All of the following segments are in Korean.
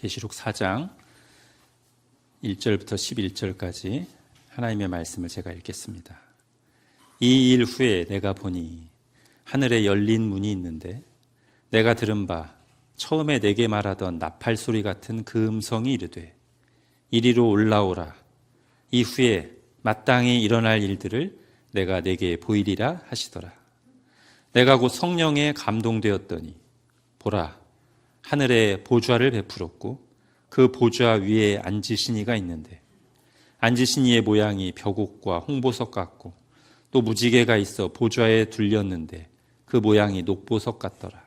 계시록 4장 1절부터 11절까지 하나님의 말씀을 제가 읽겠습니다. 이 일 후에 내가 보니 하늘에 열린 문이 있는데 내가 들은 바 처음에 내게 말하던 나팔 소리 같은 그 음성이 이르되 이리로 올라오라. 이후에 마땅히 일어날 일들을 내가 내게 보이리라 하시더라. 내가 곧 성령에 감동되었더니 보라, 하늘에 보좌를 베풀었고 그 보좌 위에 앉으신 이가 있는데 앉으신 이의 모양이 벽옥과 홍보석 같고 또 무지개가 있어 보좌에 둘렸는데 그 모양이 녹보석 같더라.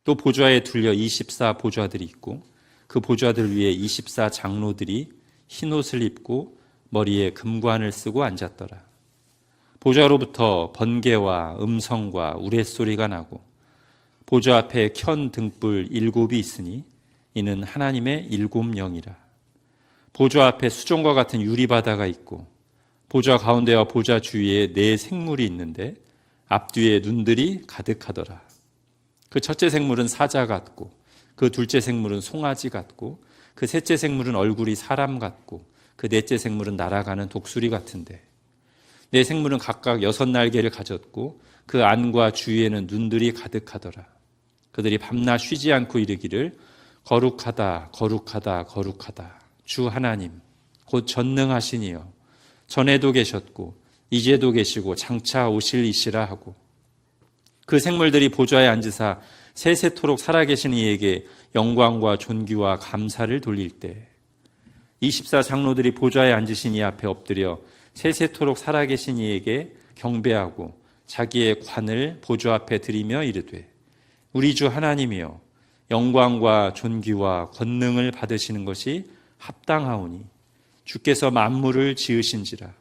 또 보좌에 둘려 24 보좌들이 있고 그 보좌들 위에 24 장로들이 흰옷을 입고 머리에 금관을 쓰고 앉았더라. 보좌로부터 번개와 음성과 우레소리가 나고 보좌 앞에 켠 등불 7이 있으니 이는 하나님의 7 영이라. 보좌 앞에 수종과 같은 유리바다가 있고 보좌 가운데와 보좌 주위에 4 생물이 있는데 앞뒤에 눈들이 가득하더라. 그 첫째 생물은 사자 같고 그 둘째 생물은 송아지 같고 그 셋째 생물은 얼굴이 사람 같고 그 넷째 생물은 날아가는 독수리 같은데 4 생물은 각각 6 날개를 가졌고 그 안과 주위에는 눈들이 가득하더라. 그들이 밤낮 쉬지 않고 이르기를 거룩하다 거룩하다 거룩하다 주 하나님 곧 전능하시니여 전에도 계셨고 이제도 계시고 장차 오실 이시라 하고 그 생물들이 보좌에 앉으사 세세토록 살아계신 이에게 영광과 존귀와 감사를 돌릴 때 24 장로들이 보좌에 앉으신 이 앞에 엎드려 세세토록 살아계신 이에게 경배하고 자기의 관을 보좌 앞에 드리며 이르되 우리 주 하나님이여 영광과 존귀와 권능을 받으시는 것이 합당하오니 주께서 만물을 지으신지라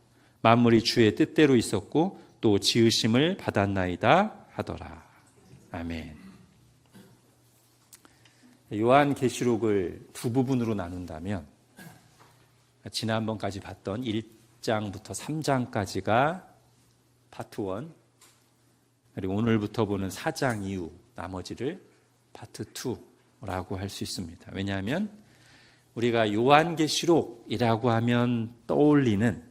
만물이 주의 뜻대로 있었고 또 지으심을 받았나이다 하더라. 아멘. 요한계시록을 2 부분으로 나눈다면 지난번까지 봤던 1장부터 3장까지가 파트 1, 그리고 오늘부터 보는 4장 이후 나머지를 파트 2라고 할 수 있습니다. 왜냐하면 우리가 요한계시록이라고 하면 떠올리는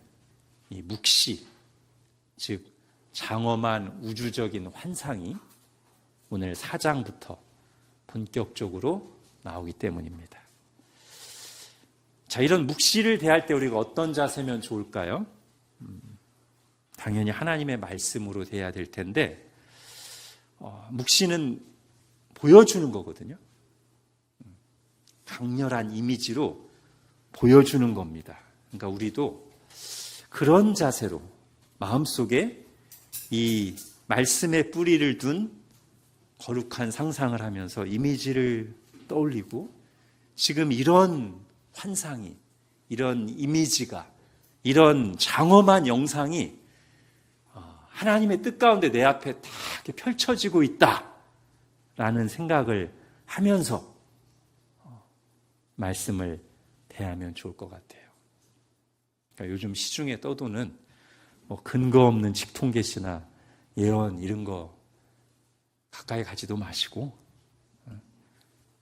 이 묵시, 즉 장엄한 우주적인 환상이 오늘 4장부터 본격적으로 나오기 때문입니다. 자, 이런 묵시를 대할 때 우리가 어떤 자세면 좋을까요? 당연히 하나님의 말씀으로 대해야 될 텐데 묵시는 보여주는 거거든요. 강렬한 이미지로 보여주는 겁니다. 그러니까 우리도 그런 자세로 마음속에 이 말씀의 뿌리를 둔 거룩한 상상을 하면서 이미지를 떠올리고 지금 이런 환상이, 이런 이미지가, 이런 장엄한 영상이 하나님의 뜻 가운데 내 앞에 다 이렇게 펼쳐지고 있다라는 생각을 하면서 말씀을 대하면 좋을 것 같아요. 그러니까 요즘 시중에 떠도는 근거 없는 직통계시나 예언 이런 거 가까이 가지도 마시고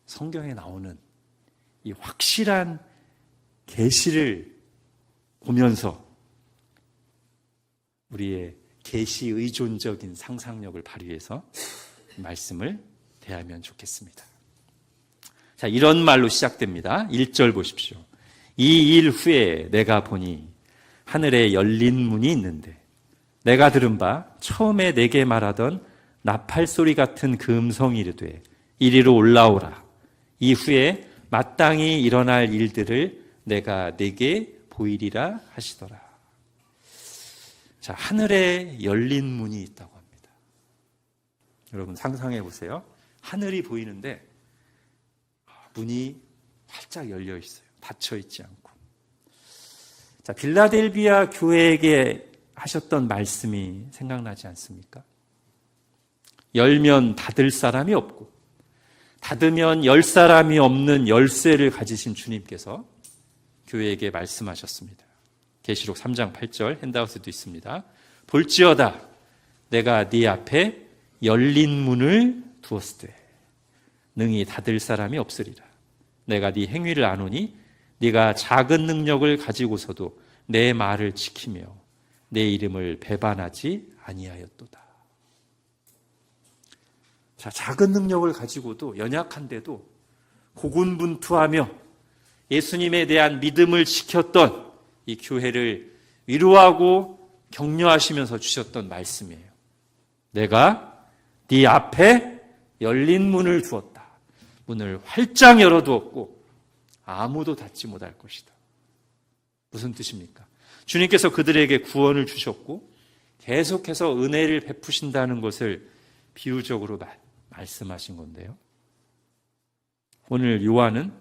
성경에 나오는 이 확실한 계시를 보면서 우리의 계시 의존적인 상상력을 발휘해서 말씀을 대하면 좋겠습니다. 자, 이런 말로 시작됩니다. 1절 보십시오. 이 일 후에 내가 보니 하늘에 열린 문이 있는데 내가 들은 바 처음에 내게 말하던 나팔 소리 같은 그 음성이 이르되 이리로 올라오라. 이후에 마땅히 일어날 일들을 내가 내게 보이리라 하시더라. 자, 하늘에 열린 문이 있다고 합니다. 여러분 상상해 보세요. 하늘이 보이는데 문이 활짝 열려 있어요. 닫혀 있지 않고. 자, 빌라델비아 교회에게 하셨던 말씀이 생각나지 않습니까? 열면 닫을 사람이 없고 닫으면 열 사람이 없는 열쇠를 가지신 주님께서 교회에게 말씀하셨습니다. 계시록 3장 8절 핸드아웃에도 있습니다. 볼지어다 내가 네 앞에 열린 문을 두었으되 능히 닫을 사람이 없으리라. 내가 네 행위를 아노니 네가 작은 능력을 가지고서도 내 말을 지키며 내 이름을 배반하지 아니하였도다. 자, 작은 능력을 가지고도 연약한데도 고군분투하며 예수님에 대한 믿음을 지켰던 이 교회를 위로하고 격려하시면서 주셨던 말씀이에요. 내가 네 앞에 열린 문을 두었다. 문을 활짝 열어두었고 아무도 닫지 못할 것이다. 무슨 뜻입니까? 주님께서 그들에게 구원을 주셨고 계속해서 은혜를 베푸신다는 것을 비유적으로 말씀하신 건데요. 오늘 요한은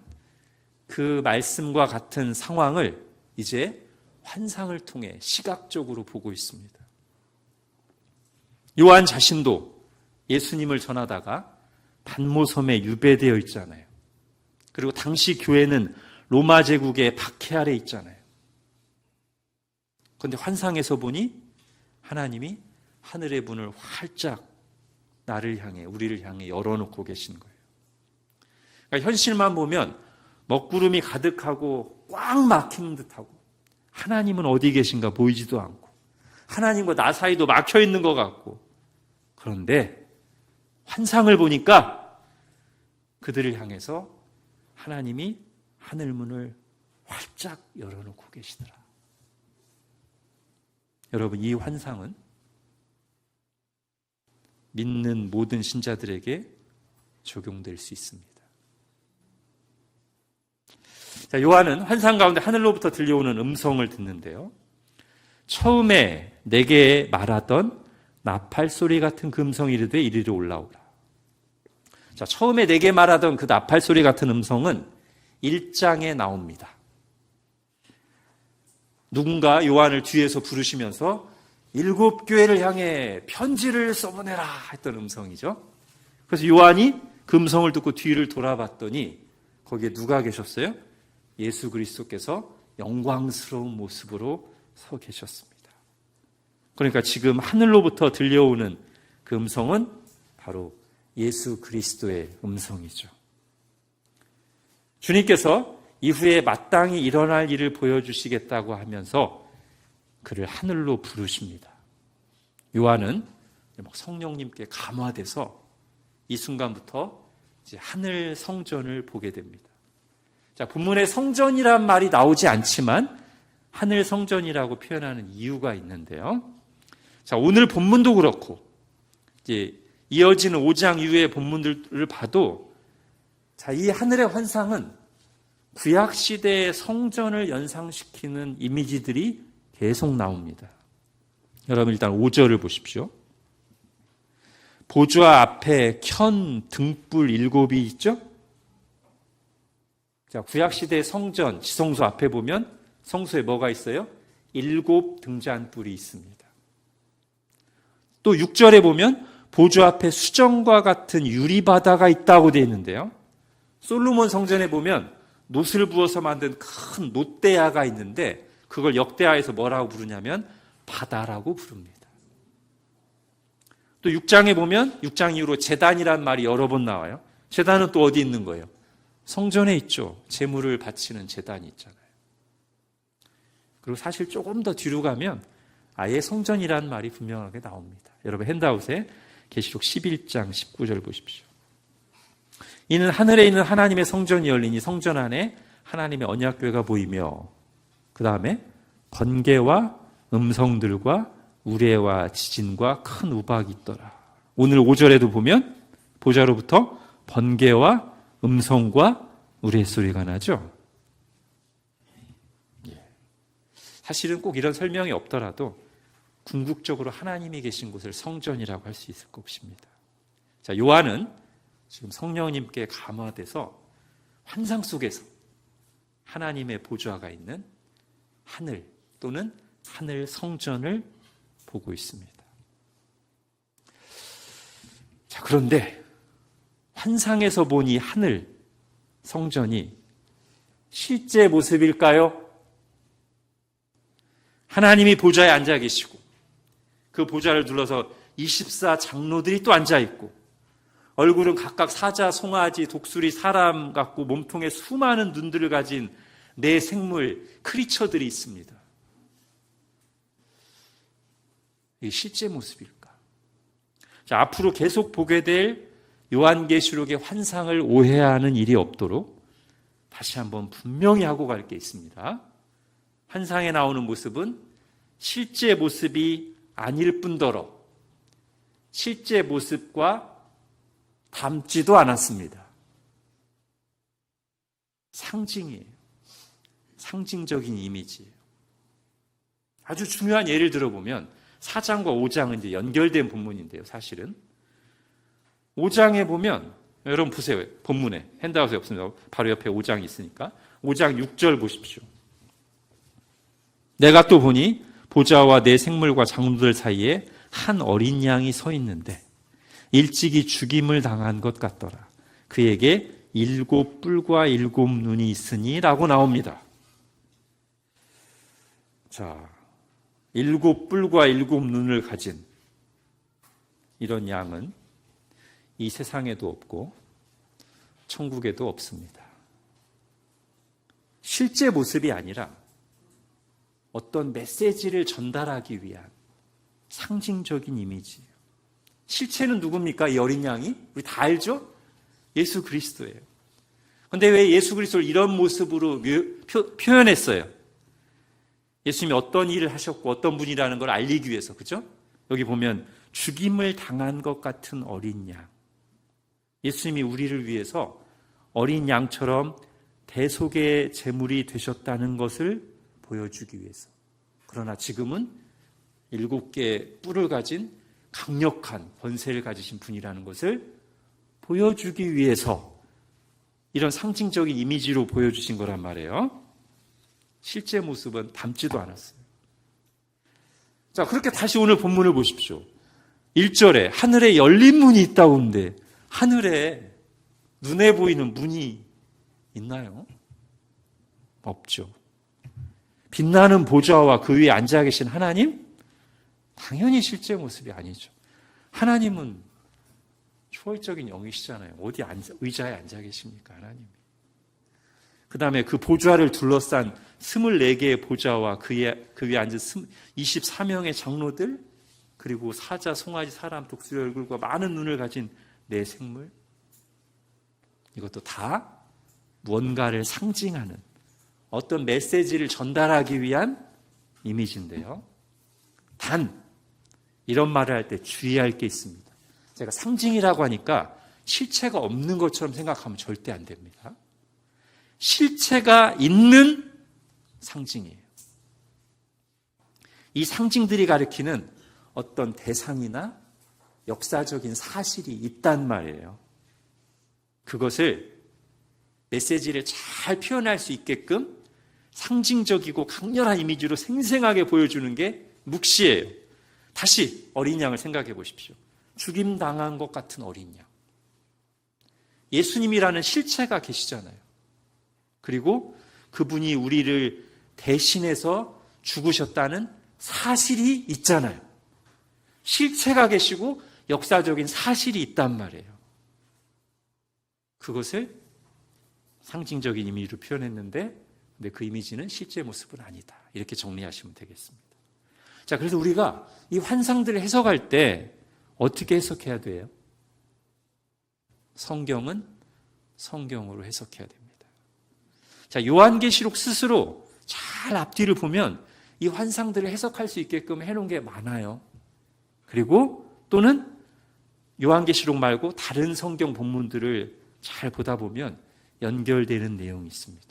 그 말씀과 같은 상황을 이제 환상을 통해 시각적으로 보고 있습니다. 요한 자신도 예수님을 전하다가 반모섬에 유배되어 있잖아요. 그리고 당시 교회는 로마 제국의 박해 아래 있잖아요. 그런데 환상에서 보니 하나님이 하늘의 문을 활짝 나를 향해, 우리를 향해 열어놓고 계신 거예요. 그러니까 현실만 보면 먹구름이 가득하고 꽉 막힌 듯하고 하나님은 어디 계신가 보이지도 않고 하나님과 나 사이도 막혀 있는 것 같고, 그런데 환상을 보니까 그들을 향해서 하나님이 하늘문을 활짝 열어놓고 계시더라. 여러분, 이 환상은 믿는 모든 신자들에게 적용될 수 있습니다. 자, 요한은 환상 가운데 하늘로부터 들려오는 음성을 듣는데요. 처음에 내게 말하던 나팔 소리 같은 그 음성이 이르되 이리로 올라오라. 자, 처음에 내게 말하던 그 나팔 소리 같은 음성은 1장에 나옵니다. 누군가 요한을 뒤에서 부르시면서 7 교회를 향해 편지를 써보내라 했던 음성이죠. 그래서 요한이 그 음성을 듣고 뒤를 돌아봤더니 거기에 누가 계셨어요? 예수 그리스도께서 영광스러운 모습으로 서 계셨습니다. 그러니까 지금 하늘로부터 들려오는 그 음성은 바로 예수 그리스도의 음성이죠. 주님께서 이후에 마땅히 일어날 일을 보여주시겠다고 하면서 그를 하늘로 부르십니다. 요한은 성령님께 감화돼서 이 순간부터 이제 하늘 성전을 보게 됩니다. 자, 본문에 성전이란 말이 나오지 않지만 하늘 성전이라고 표현하는 이유가 있는데요. 자, 오늘 본문도 그렇고 이제 이어지는 5장 이후의 본문들을 봐도 자, 이 하늘의 환상은 구약 시대의 성전을 연상시키는 이미지들이 계속 나옵니다. 여러분 일단 5절을 보십시오. 보좌 앞에 켠 등불 7이 있죠? 자, 구약 시대의 성전, 지성소 앞에 보면 성소에 뭐가 있어요? 7 등잔불이 있습니다. 또 6절에 보면 보좌 앞에 수정과 같은 유리바다가 있다고 되어 있는데요. 솔로몬 성전에 보면 놋을 부어서 만든 큰 놋대야가 있는데 그걸 역대하에서 뭐라고 부르냐면 바다라고 부릅니다. 또 6장에 보면 6장 이후로 제단이란 말이 여러 번 나와요. 제단은 또 어디 있는 거예요? 성전에 있죠. 제물을 바치는 제단이 있잖아요. 그리고 사실 조금 더 뒤로 가면 아예 성전이라는 말이 분명하게 나옵니다. 여러분 핸드아웃에 계시록 11장 19절 보십시오. 이는 하늘에 있는 하나님의 성전이 열리니 성전 안에 하나님의 언약궤가 보이며 그 다음에 번개와 음성들과 우레와 지진과 큰 우박이 있더라. 오늘 5절에도 보면 보좌로부터 번개와 음성과 우레 소리가 나죠. 사실은 꼭 이런 설명이 없더라도 궁극적으로 하나님이 계신 곳을 성전이라고 할 수 있을 것입니다. 자, 요한은 지금 성령님께 감화돼서 환상 속에서 하나님의 보좌가 있는 하늘 또는 하늘 성전을 보고 있습니다. 자, 그런데 환상에서 본 이 하늘 성전이 실제 모습일까요? 하나님이 보좌에 앉아 계시고 그 보좌를 둘러서 24 장로들이 또 앉아 있고 얼굴은 각각 사자, 송아지, 독수리, 사람 같고 몸통에 수많은 눈들을 가진 네 생물, 크리처들이 있습니다. 이게 실제 모습일까? 자, 앞으로 계속 보게 될 요한계시록의 환상을 오해하는 일이 없도록 다시 한번 분명히 하고 갈 게 있습니다. 환상에 나오는 모습은 실제 모습이 아닐 뿐더러 실제 모습과 닮지도 않았습니다. 상징이에요. 상징적인 이미지예요. 아주 중요한 예를 들어보면 4장과 5장은 이제 연결된 본문인데요. 사실은 5장에 보면 여러분 보세요. 본문에 핸드아웃에 없습니다. 바로 옆에 5장이 있으니까 5장 6절 보십시오. 내가 또 보니 보좌와 네 생물과 장로들 사이에 한 어린 양이 서 있는데 일찍이 죽임을 당한 것 같더라. 그에게 7뿔과 7눈이 있으니 라고 나옵니다. 자, 7뿔과 7눈을 가진 이런 양은 이 세상에도 없고 천국에도 없습니다. 실제 모습이 아니라 어떤 메시지를 전달하기 위한 상징적인 이미지예요. 실체는 누굽니까? 이 어린 양이? 우리 다 알죠? 예수 그리스도예요. 그런데 왜 예수 그리스도를 이런 모습으로 표현했어요? 예수님이 어떤 일을 하셨고 어떤 분이라는 걸 알리기 위해서, 그죠? 여기 보면 죽임을 당한 것 같은 어린 양. 예수님이 우리를 위해서 어린 양처럼 대속의 제물이 되셨다는 것을 보여주기 위해서. 그러나 지금은 7개의 뿔을 가진 강력한 권세를 가지신 분이라는 것을 보여주기 위해서 이런 상징적인 이미지로 보여주신 거란 말이에요. 실제 모습은 닮지도 않았어요. 자, 그렇게 다시 오늘 본문을 보십시오. 1절에 하늘에 열린 문이 있다고 하는데 하늘에 눈에 보이는 문이 있나요? 없죠. 빛나는 보좌와 그 위에 앉아 계신 하나님? 당연히 실제 모습이 아니죠. 하나님은 초월적인 영이시잖아요. 어디 의자에 앉아 계십니까, 하나님이. 그 다음에 그 보좌를 둘러싼 24개의 보좌와 그 위에 앉은 24명의 장로들, 그리고 사자, 송아지, 사람, 독수리 얼굴과 많은 눈을 가진 네 생물. 이것도 다 무언가를 상징하는 어떤 메시지를 전달하기 위한 이미지인데요. 단, 이런 말을 할 때 주의할 게 있습니다. 제가 상징이라고 하니까 실체가 없는 것처럼 생각하면 절대 안 됩니다. 실체가 있는 상징이에요. 이 상징들이 가리키는 어떤 대상이나 역사적인 사실이 있단 말이에요. 그것을 메시지를 잘 표현할 수 있게끔 상징적이고 강렬한 이미지로 생생하게 보여주는 게 묵시예요. 다시 어린 양을 생각해 보십시오. 죽임당한 것 같은 어린 양. 예수님이라는 실체가 계시잖아요. 그리고 그분이 우리를 대신해서 죽으셨다는 사실이 있잖아요. 실체가 계시고 역사적인 사실이 있단 말이에요. 그것을 상징적인 이미지로 표현했는데 근데 그 이미지는 실제 모습은 아니다. 이렇게 정리하시면 되겠습니다. 자, 그래서 우리가 이 환상들을 해석할 때 어떻게 해석해야 돼요? 성경은 성경으로 해석해야 됩니다. 자, 요한계시록 스스로 잘 앞뒤를 보면 이 환상들을 해석할 수 있게끔 해놓은 게 많아요. 그리고 또는 요한계시록 말고 다른 성경 본문들을 잘 보다 보면 연결되는 내용이 있습니다.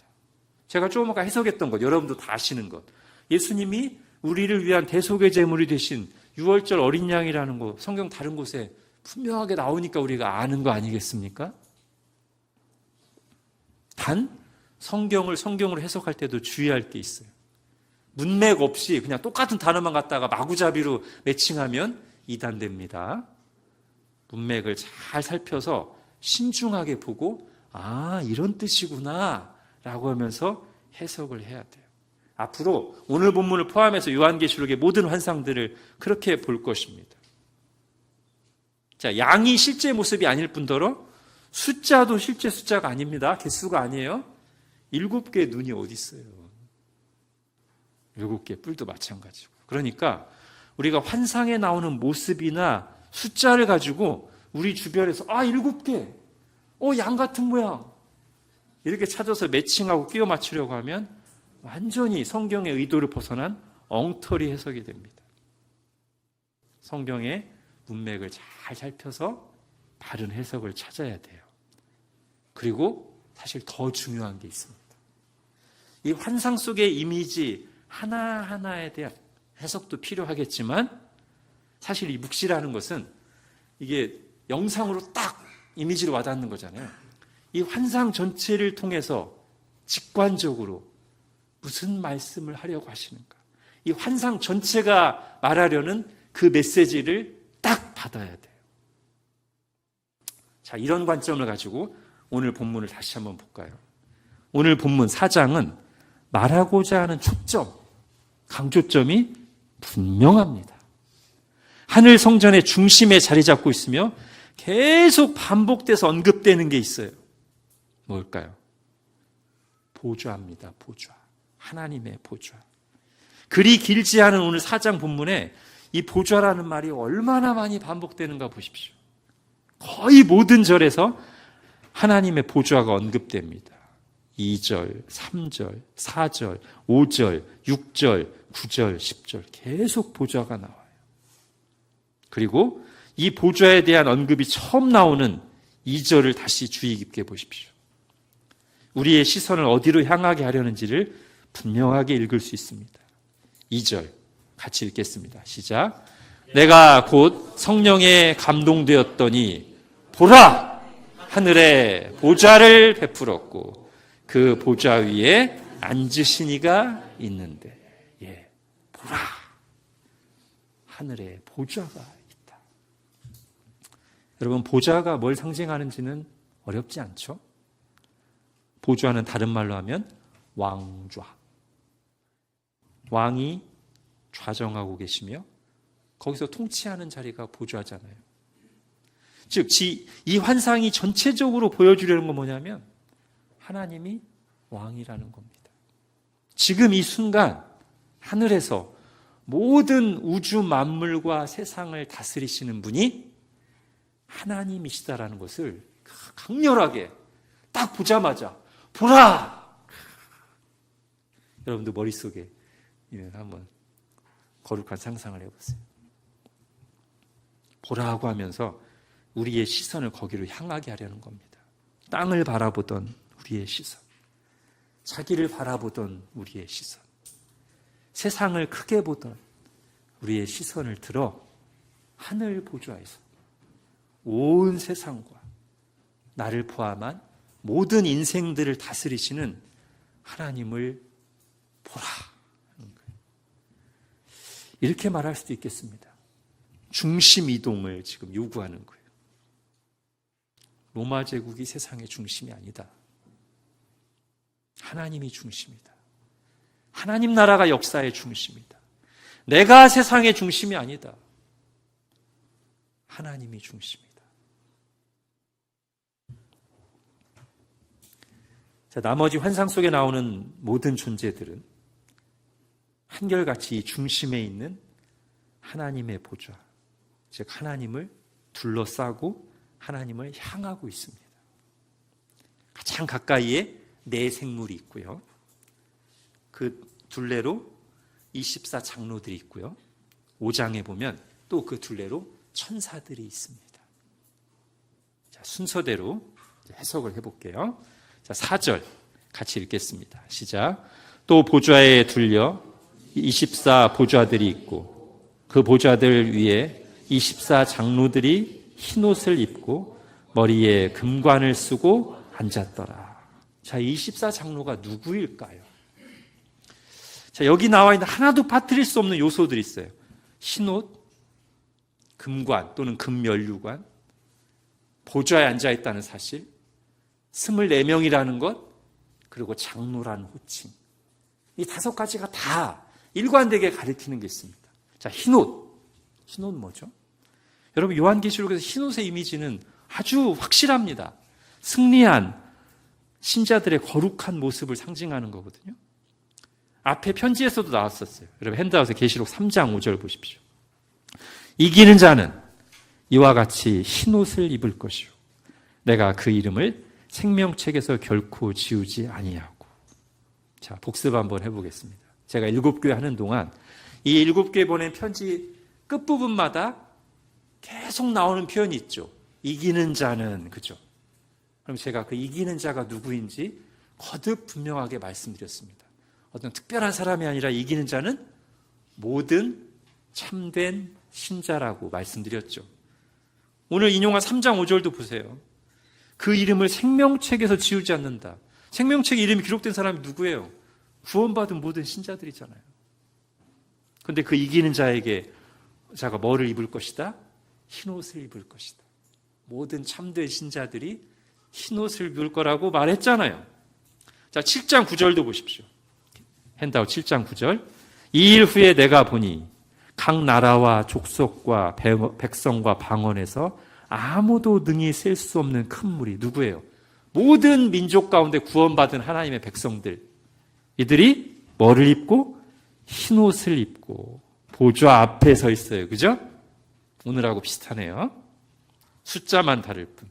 제가 조금 아까 해석했던 것, 여러분도 다 아시는 것. 예수님이 우리를 위한 대속의 제물이 되신 6월절 어린 양이라는 거 성경 다른 곳에 분명하게 나오니까 우리가 아는 거 아니겠습니까? 단 성경을 성경으로 해석할 때도 주의할 게 있어요. 문맥 없이 그냥 똑같은 단어만 갖다가 마구잡이로 매칭하면 이단됩니다. 문맥을 잘 살펴서 신중하게 보고 아, 이런 뜻이구나 라고 하면서 해석을 해야 돼요. 앞으로 오늘 본문을 포함해서 요한계시록의 모든 환상들을 그렇게 볼 것입니다. 자, 양이 실제 모습이 아닐 뿐더러 숫자도 실제 숫자가 아닙니다. 개수가 아니에요. 7개의 눈이 어디 있어요? 7개의 뿔도 마찬가지고. 그러니까 우리가 환상에 나오는 모습이나 숫자를 가지고 우리 주변에서 7개, 양 같은 모양 이렇게 찾아서 매칭하고 끼워 맞추려고 하면 완전히 성경의 의도를 벗어난 엉터리 해석이 됩니다. 성경의 문맥을 잘 살펴서 바른 해석을 찾아야 돼요. 그리고 사실 더 중요한 게 있습니다. 이 환상 속의 이미지 하나하나에 대한 해석도 필요하겠지만 사실 이 묵시라는 것은 이게 영상으로 딱 이미지로 와닿는 거잖아요. 이 환상 전체를 통해서 직관적으로 무슨 말씀을 하려고 하시는가. 이 환상 전체가 말하려는 그 메시지를 딱 받아야 돼요. 자, 이런 관점을 가지고 오늘 본문을 다시 한번 볼까요? 오늘 본문 4장은 말하고자 하는 초점, 강조점이 분명합니다. 하늘 성전의 중심에 자리 잡고 있으며 계속 반복돼서 언급되는 게 있어요. 뭘까요? 보좌입니다. 보좌. 하나님의 보좌. 그리 길지 않은 오늘 4장 본문에 이 보좌라는 말이 얼마나 많이 반복되는가 보십시오. 거의 모든 절에서 하나님의 보좌가 언급됩니다. 2절, 3절, 4절, 5절, 6절, 9절, 10절 계속 보좌가 나와요. 그리고 이 보좌에 대한 언급이 처음 나오는 2절을 다시 주의 깊게 보십시오. 우리의 시선을 어디로 향하게 하려는지를 분명하게 읽을 수 있습니다. 2절 같이 읽겠습니다. 시작. 내가 곧 성령에 감동되었더니 보라! 하늘에 보좌를 베풀었고 그 보좌 위에 앉으신 이가 있는데 보라! 하늘에 보좌가 있다. 여러분, 보좌가 뭘 상징하는지는 어렵지 않죠? 보좌는 다른 말로 하면 왕좌. 왕이 좌정하고 계시며 거기서 통치하는 자리가 보좌잖아요. 즉, 이 환상이 전체적으로 보여주려는 건 뭐냐면 하나님이 왕이라는 겁니다. 지금 이 순간 하늘에서 모든 우주 만물과 세상을 다스리시는 분이 하나님이시다라는 것을 강렬하게 딱 보자마자 보라! 여러분들 머릿속에 한번 거룩한 상상을 해보세요. 보라고 하면서 우리의 시선을 거기로 향하게 하려는 겁니다. 땅을 바라보던 우리의 시선, 자기를 바라보던 우리의 시선, 세상을 크게 보던 우리의 시선을 들어 하늘 보좌에서 온 세상과 나를 포함한 모든 인생들을 다스리시는 하나님을 보라. 이렇게 말할 수도 있겠습니다. 중심 이동을 지금 요구하는 거예요. 로마 제국이 세상의 중심이 아니다. 하나님이 중심이다. 하나님 나라가 역사의 중심이다. 내가 세상의 중심이 아니다. 하나님이 중심이다. 자, 나머지 환상 속에 나오는 모든 존재들은 한결같이 이 중심에 있는 하나님의 보좌, 즉 하나님을 둘러싸고 하나님을 향하고 있습니다. 가장 가까이에 네 생물이 있고요. 그 둘레로 24 장로들이 있고요. 5장에 보면 또 그 둘레로 천사들이 있습니다. 자, 순서대로 해석을 해볼게요. 자, 4절 같이 읽겠습니다. 시작. 또 보좌에 둘려 24 보좌들이 있고 그 보좌들 위에 24 장로들이 흰옷을 입고 머리에 금관을 쓰고 앉았더라. 자, 24 장로가 누구일까요? 자, 여기 나와 있는 하나도 빠뜨릴 수 없는 요소들이 있어요. 흰옷, 금관 또는 금면류관, 보좌에 앉아있다는 사실, 24명이라는 것, 그리고 장로라는 호칭. 이 5가지가 다 일관되게 가리키는 게 있습니다. 자, 흰옷. 흰옷 뭐죠? 여러분, 요한계시록에서 흰옷의 이미지는 아주 확실합니다. 승리한 신자들의 거룩한 모습을 상징하는 거거든요. 앞에 편지에서도 나왔었어요. 여러분, 핸드아웃에 계시록 3장 5절 보십시오. 이기는 자는 이와 같이 흰옷을 입을 것이요 내가 그 이름을 생명책에서 결코 지우지 아니하고. 자, 복습 한번 해보겠습니다. 제가 7교회 하는 동안 이 7교회 보낸 편지 끝부분마다 계속 나오는 표현이 있죠. 이기는 자는, 그죠? 그럼 제가 그 이기는 자가 누구인지 거듭 분명하게 말씀드렸습니다. 어떤 특별한 사람이 아니라 이기는 자는 모든 참된 신자라고 말씀드렸죠. 오늘 인용한 3장 5절도 보세요. 그 이름을 생명책에서 지우지 않는다. 생명책에 이름이 기록된 사람이 누구예요? 구원받은 모든 신자들이잖아요. 그런데 그 이기는 자에게 자가 뭐를 입을 것이다? 흰옷을 입을 것이다. 모든 참된 신자들이 흰옷을 입을 거라고 말했잖아요. 자, 7장 9절도 보십시오. 핸드아웃 7장 9절. 이 일 후에 내가 보니 각 나라와 족속과 백성과 방언에서 아무도 능히 셀 수 없는 큰 물이 누구예요? 모든 민족 가운데 구원받은 하나님의 백성들. 이들이 뭐를 입고? 흰옷을 입고 보좌 앞에 서 있어요. 그죠? 오늘하고 비슷하네요. 숫자만 다를 뿐.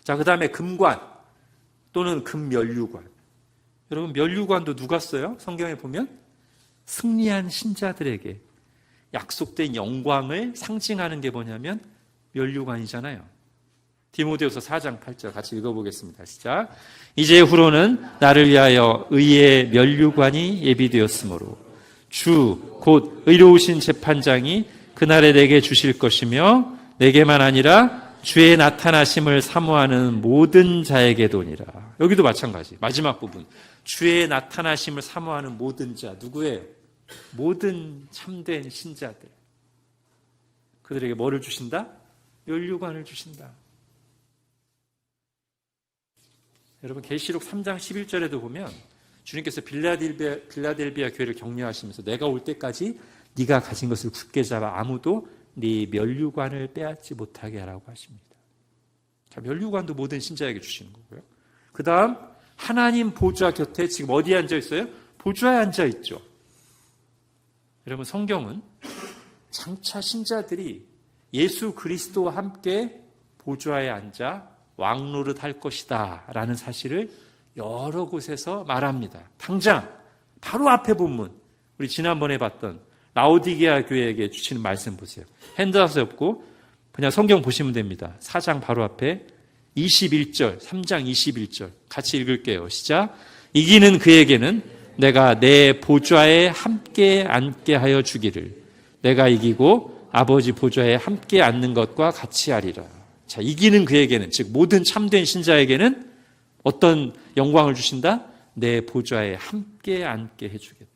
자, 그 다음에 금관 또는 금면류관. 여러분, 면류관도 누가 써요? 성경에 보면 승리한 신자들에게 약속된 영광을 상징하는 게 뭐냐면 면류관이잖아요. 디모데후서 4장 8절 같이 읽어보겠습니다. 시작. 이제후로는 나를 위하여 의의 면류관이 예비되었으므로 주 곧 의로우신 재판장이 그날에 내게 주실 것이며 내게만 아니라 주의 나타나심을 사모하는 모든 자에게도니라. 여기도 마찬가지. 마지막 부분. 주의 나타나심을 사모하는 모든 자. 누구예요? 모든 참된 신자들. 그들에게 뭐를 주신다? 면류관을 주신다. 여러분, 계시록 3장 11절에도 보면 주님께서 빌라델비아 교회를 격려하시면서 내가 올 때까지 네가 가진 것을 굳게 잡아 아무도 네 면류관을 빼앗지 못하게 하라고 하십니다. 자, 면류관도 모든 신자에게 주시는 거고요. 그 다음 하나님 보좌 곁에 지금 어디에 앉아 있어요? 보좌에 앉아 있죠. 여러분, 성경은 장차 신자들이 예수 그리스도와 함께 보좌에 앉아 왕노릇 할 것이다 라는 사실을 여러 곳에서 말합니다. 당장 바로 앞에 본문, 우리 지난번에 봤던 라오디게아 교회에게 주시는 말씀 보세요. 핸드아웃에 없고 그냥 성경 보시면 됩니다. 4장 바로 앞에 21절, 3장 21절 같이 읽을게요. 시작. 이기는 그에게는 내가 내 보좌에 함께 앉게 하여 주기를 내가 이기고 아버지 보좌에 함께 앉는 것과 같이 하리라. 자, 이기는 그에게는, 즉 모든 참된 신자에게는 어떤 영광을 주신다? 내 보좌에 함께 앉게 해주겠다.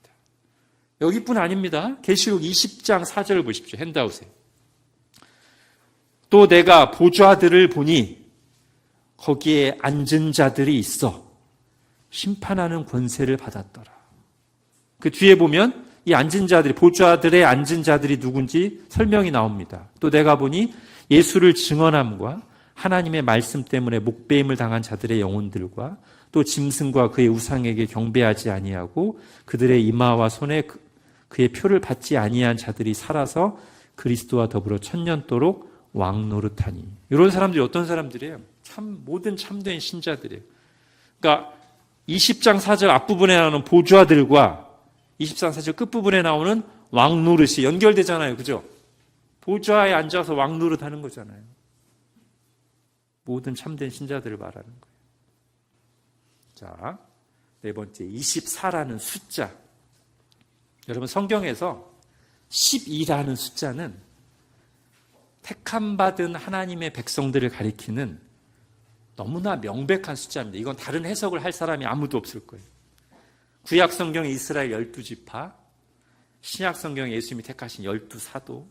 여기뿐 아닙니다. 계시록 20장 4절을 보십시오. 핸드아웃에. 또 내가 보좌들을 보니 거기에 앉은 자들이 있어 심판하는 권세를 받았더라. 그 뒤에 보면 이 앉은 자들이, 보좌들의 앉은 자들이 누군지 설명이 나옵니다. 또 내가 보니 예수를 증언함과 하나님의 말씀 때문에 목배임을 당한 자들의 영혼들과 또 짐승과 그의 우상에게 경배하지 아니하고 그들의 이마와 손에 그의 표를 받지 아니한 자들이 살아서 그리스도와 더불어 천년도록 왕노릇하니. 이런 사람들이 어떤 사람들이에요? 참 모든 참된 신자들이에요. 그러니까 20장 4절 앞부분에 나오는 보좌들과 20장 4절 끝부분에 나오는 왕노릇이 연결되잖아요. 그죠? 보좌에 앉아서 왕노릇하는 거잖아요. 모든 참된 신자들을 말하는 거예요. 자, 네 번째 24라는 숫자. 여러분, 성경에서 12라는 숫자는 택함받은 하나님의 백성들을 가리키는 너무나 명백한 숫자입니다. 이건 다른 해석을 할 사람이 아무도 없을 거예요. 구약 성경의 이스라엘 12지파, 신약 성경에 예수님이 택하신 12사도,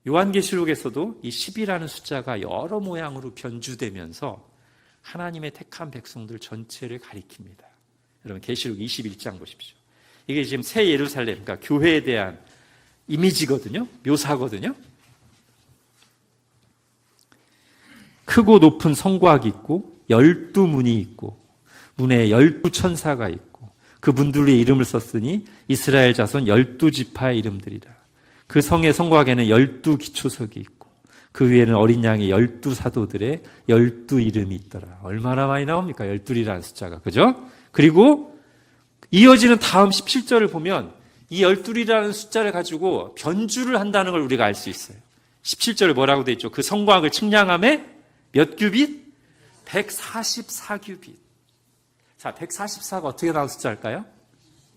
요한계시록에서도 이 10이라는 숫자가 여러 모양으로 변주되면서 하나님의 택한 백성들 전체를 가리킵니다. 여러분, 계시록 21장 보십시오. 이게 지금 새 예루살렘, 그러니까 교회에 대한 이미지거든요. 묘사거든요. 크고 높은 성곽이 있고 12문이 있고 문에 12천사가 있고 그분들의 이름을 썼으니 이스라엘 자손 12지파의 이름들이라. 그 성의 성곽에는 12기초석이 있고 그 위에는 어린 양의 12사도들의 12 이름이 있더라. 얼마나 많이 나옵니까? 12이라는 숫자가. 그죠? 그리고 이어지는 다음 17절을 보면 이 12이라는 숫자를 가지고 변주를 한다는 걸 우리가 알 수 있어요. 17절에 뭐라고 되어 있죠? 그 성곽을 측량함에 몇 규빗? 144규빗. 자, 144가 어떻게 나온 숫자일까요?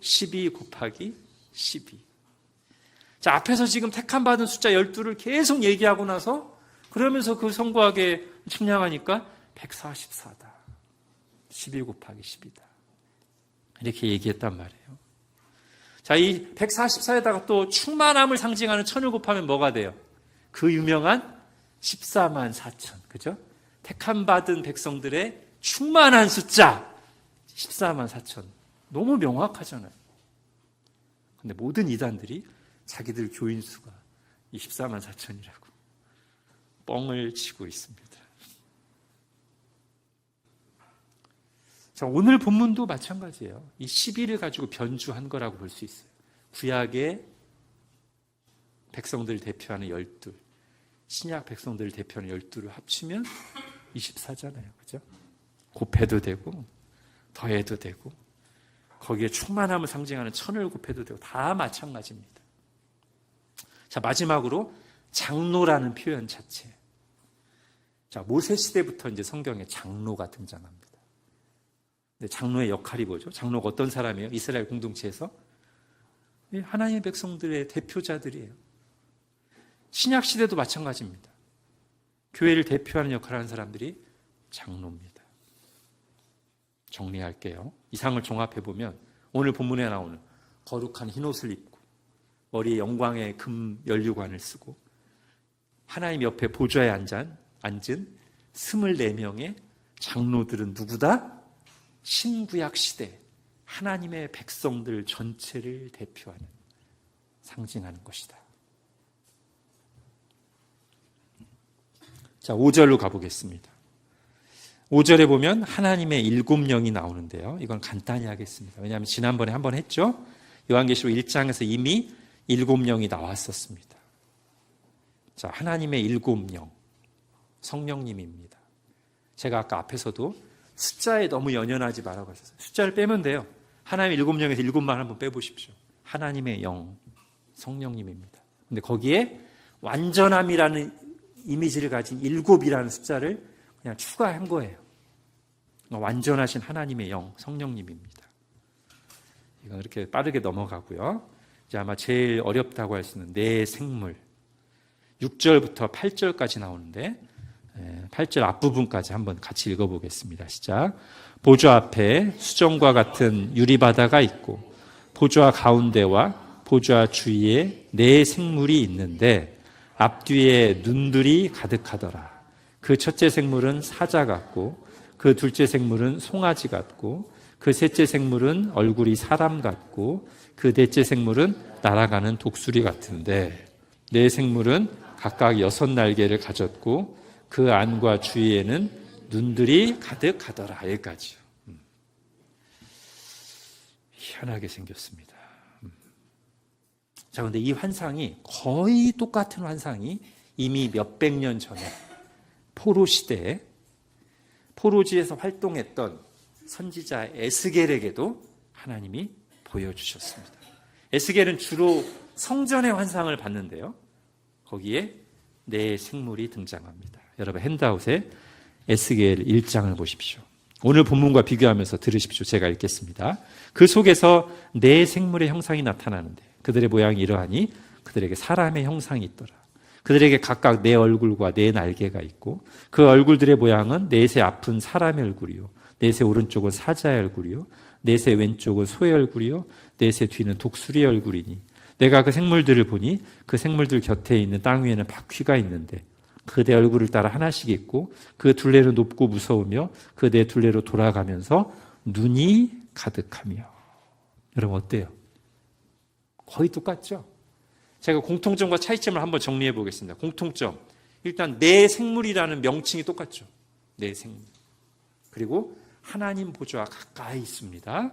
12 곱하기 12. 자, 앞에서 지금 택함 받은 숫자 12를 계속 얘기하고 나서 그러면서 그 성곽에 측량하니까 144다. 12 곱하기 10이다. 이렇게 얘기했단 말이에요. 자, 이 144에다가 또 충만함을 상징하는 1000을 곱하면 뭐가 돼요? 그 유명한 14만 4천. 그죠? 택함 받은 백성들의 충만한 숫자 14만 4천. 너무 명확하잖아요. 근데 모든 이단들이 자기들 교인 수가 24만 4천이라고 뻥을 치고 있습니다. 자, 오늘 본문도 마찬가지예요. 이 12를 가지고 변주한 거라고 볼 수 있어요. 구약의 백성들을 대표하는 12, 신약 백성들을 대표하는 12를 합치면 24잖아요. 그죠? 곱해도 되고 더해도 되고 거기에 충만함을 상징하는 1000을 곱해도 되고 다 마찬가지입니다. 자, 마지막으로 장로라는 표현 자체. 자, 모세 시대부터 이제 성경에 장로가 등장합니다. 근데 장로의 역할이 뭐죠? 장로가 어떤 사람이에요? 이스라엘 공동체에서 하나님의 백성들의 대표자들이에요. 신약 시대도 마찬가지입니다. 교회를 대표하는 역할을 하는 사람들이 장로입니다. 정리할게요. 이상을 종합해보면 오늘 본문에 나오는 거룩한 흰옷을 입고 머리에 영광의 금 연류관을 쓰고 하나님 옆에 보좌에 앉은 24명의 장로들은 누구다? 신구약 시대 하나님의 백성들 전체를 대표하는, 상징하는 것이다. 자, 5절로 가보겠습니다. 5절에 보면 하나님의 7명이 나오는데요. 이건 간단히 하겠습니다. 왜냐하면 지난번에 한번 했죠. 요한계시록 1장에서 이미 7명이 나왔었습니다. 자, 하나님의 7명, 성령님입니다. 제가 아까 앞에서도 숫자에 너무 연연하지 말라고 했었어요. 숫자를 빼면 돼요. 하나님의 7명에서 7만 한번 빼보십시오. 하나님의 영, 성령님입니다. 근데 거기에 완전함이라는 이미지를 가진 7이라는 숫자를 그냥 추가한 거예요. 완전하신 하나님의 영, 성령님입니다. 이건 이렇게 빠르게 넘어가고요. 이제 아마 제일 어렵다고 할 수 있는 내 생물. 6절부터 8절까지 나오는데 8절 앞부분까지 한번 같이 읽어보겠습니다. 시작. 보좌 앞에 수정과 같은 유리바다가 있고 보좌 가운데와 보좌 주위에 네 생물이 있는데 앞뒤에 눈들이 가득하더라. 그 첫째 생물은 사자 같고 그 둘째 생물은 송아지 같고 그 셋째 생물은 얼굴이 사람 같고 그 넷째 생물은 날아가는 독수리 같은데 네 생물은 각각 6날개를 가졌고 그 안과 주위에는 눈들이 가득하더라. 여기까지요. 희한하게 생겼습니다. 자, 근데 이 환상이 거의 똑같은 환상이 이미 몇백 년 전에 포로 시대에 포로지에서 활동했던 선지자 에스겔에게도 하나님이 보여주셨습니다. 에스겔은 주로 성전의 환상을 봤는데요. 거기에 네 생물이 등장합니다. 여러분 핸드아웃에 에스겔 1장을 보십시오. 오늘 본문과 비교하면서 들으십시오. 제가 읽겠습니다. 그 속에서 네 생물의 형상이 나타나는데 그들의 모양이 이러하니 그들에게 사람의 형상이 있더라. 그들에게 각각 네 얼굴과 네 날개가 있고 그 얼굴들의 모양은 넷의 앞은 사람의 얼굴이요 넷의 오른쪽은 사자의 얼굴이요 넷의 왼쪽은 소의 얼굴이요 넷의 뒤는 독수리의 얼굴이니 내가 그 생물들을 보니 그 생물들 곁에 있는 땅 위에는 바퀴가 있는데 그 네 얼굴을 따라 하나씩 있고 그 둘레는 높고 무서우며 그 네 둘레로 돌아가면서 눈이 가득하며. 여러분 어때요? 거의 똑같죠? 제가 공통점과 차이점을 한번 정리해 보겠습니다. 공통점, 일단 내 생물이라는 명칭이 똑같죠. 내 생물. 그리고 하나님 보좌 가까이 있습니다.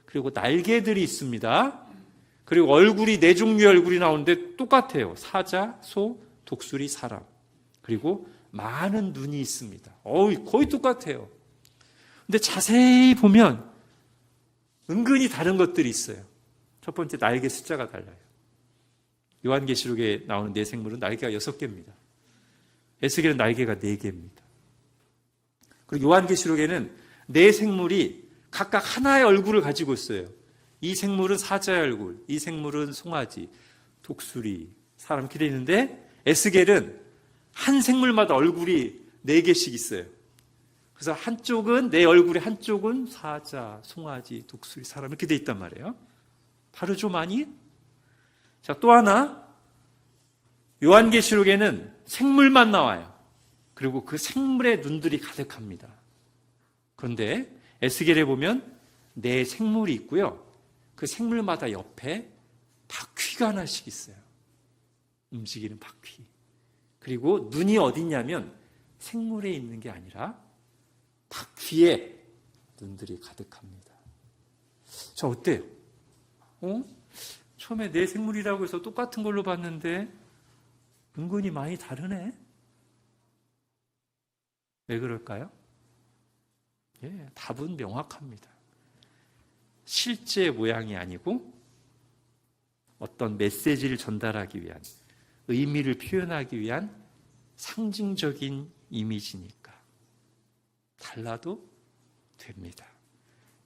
그리고 날개들이 있습니다. 그리고 얼굴이 네 종류의 얼굴이 나오는데 똑같아요. 사자, 소, 독수리, 사람. 그리고 많은 눈이 있습니다. 거의 똑같아요. 근데 자세히 보면 은근히 다른 것들이 있어요. 첫 번째, 날개 숫자가 달라요. 요한계시록에 나오는 네 생물은 날개가 6개입니다. 에스겔은 날개가 4개입니다. 그리고 요한계시록에는 네 생물이 각각 하나의 얼굴을 가지고 있어요. 이 생물은 사자의 얼굴, 이 생물은 송아지, 독수리, 사람 이렇게 되어 있는데 에스겔은 한 생물마다 얼굴이 4개씩 있어요. 그래서 한쪽은 내 얼굴에 한쪽은 사자, 송아지, 독수리, 사람 이렇게 되어 있단 말이에요. 다르죠 많이? 자, 또 하나 요한계시록에는 생물만 나와요. 그리고 그 생물의 눈들이 가득합니다. 그런데 에스겔에 보면 네 생물이 있고요. 그 생물마다 옆에 바퀴가 하나씩 있어요. 움직이는 바퀴. 그리고 눈이 어디 있냐면 생물에 있는 게 아니라 바퀴에 눈들이 가득합니다. 자, 어때요? 처음에 내 생물이라고 해서 똑같은 걸로 봤는데 은근히 많이 다르네? 왜 그럴까요? 답은 명확합니다. 실제 모양이 아니고 어떤 메시지를 전달하기 위한, 의미를 표현하기 위한 상징적인 이미지니까 달라도 됩니다.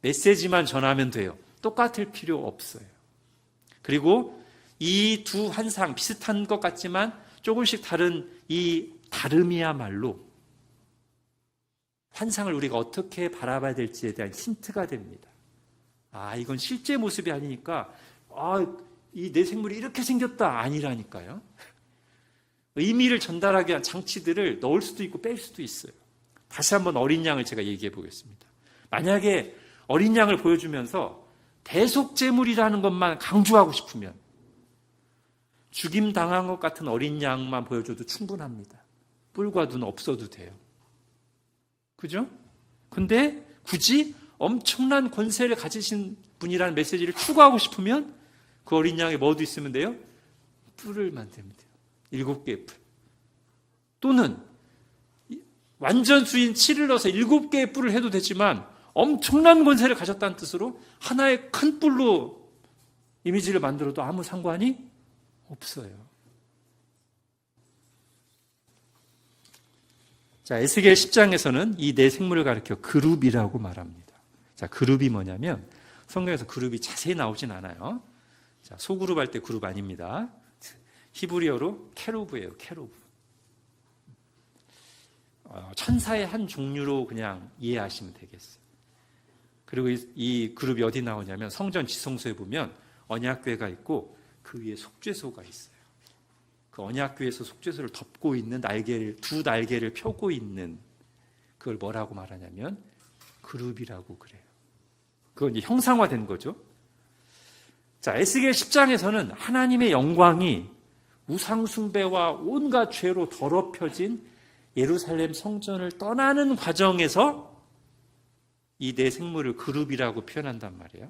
메시지만 전하면 돼요. 똑같을 필요 없어요. 그리고 이 두 환상, 비슷한 것 같지만 조금씩 다른 이 다름이야말로 환상을 우리가 어떻게 바라봐야 될지에 대한 힌트가 됩니다. 이건 실제 모습이 아니니까 이 내 생물이 이렇게 생겼다 아니라니까요. 의미를 전달하기 위한 장치들을 넣을 수도 있고 뺄 수도 있어요. 다시 한번 어린 양을 제가 얘기해 보겠습니다. 만약에 어린 양을 보여주면서 대속제물이라는 것만 강조하고 싶으면 죽임당한 것 같은 어린 양만 보여줘도 충분합니다. 뿔과 눈 없어도 돼요. 그죠? 근데 굳이 엄청난 권세를 가지신 분이라는 메시지를 추구하고 싶으면 그 어린 양에 뭐도 있으면 돼요? 뿔을 만들면 돼요. 7개의 뿔. 또는 완전 수인 7을 넣어서 7개의 뿔을 해도 되지만 엄청난 권세를 가졌다는 뜻으로 하나의 큰 뿔로 이미지를 만들어도 아무 상관이 없어요. 자, 에스겔 10장에서는 이 네 생물을 가리켜 그룹이라고 말합니다. 자, 그룹이 뭐냐면 성경에서 그룹이 자세히 나오진 않아요. 자, 소그룹 할 때 그룹 아닙니다. 히브리어로 케루브예요. 케루브. 천사의 한 종류로 그냥 이해하시면 되겠어요. 그리고 이 그룹이 어디 나오냐면 성전 지성소에 보면 언약궤가 있고 그 위에 속죄소가 있어요. 그 언약궤에서 속죄소를 덮고 있는 두 날개를 펴고 있는 그걸 뭐라고 말하냐면 그룹이라고 그래요. 그건 이제 형상화된 거죠. 자, 에스겔 10장에서는 하나님의 영광이 우상숭배와 온갖 죄로 더럽혀진 예루살렘 성전을 떠나는 과정에서 이 네 생물을 그룹이라고 표현한단 말이에요.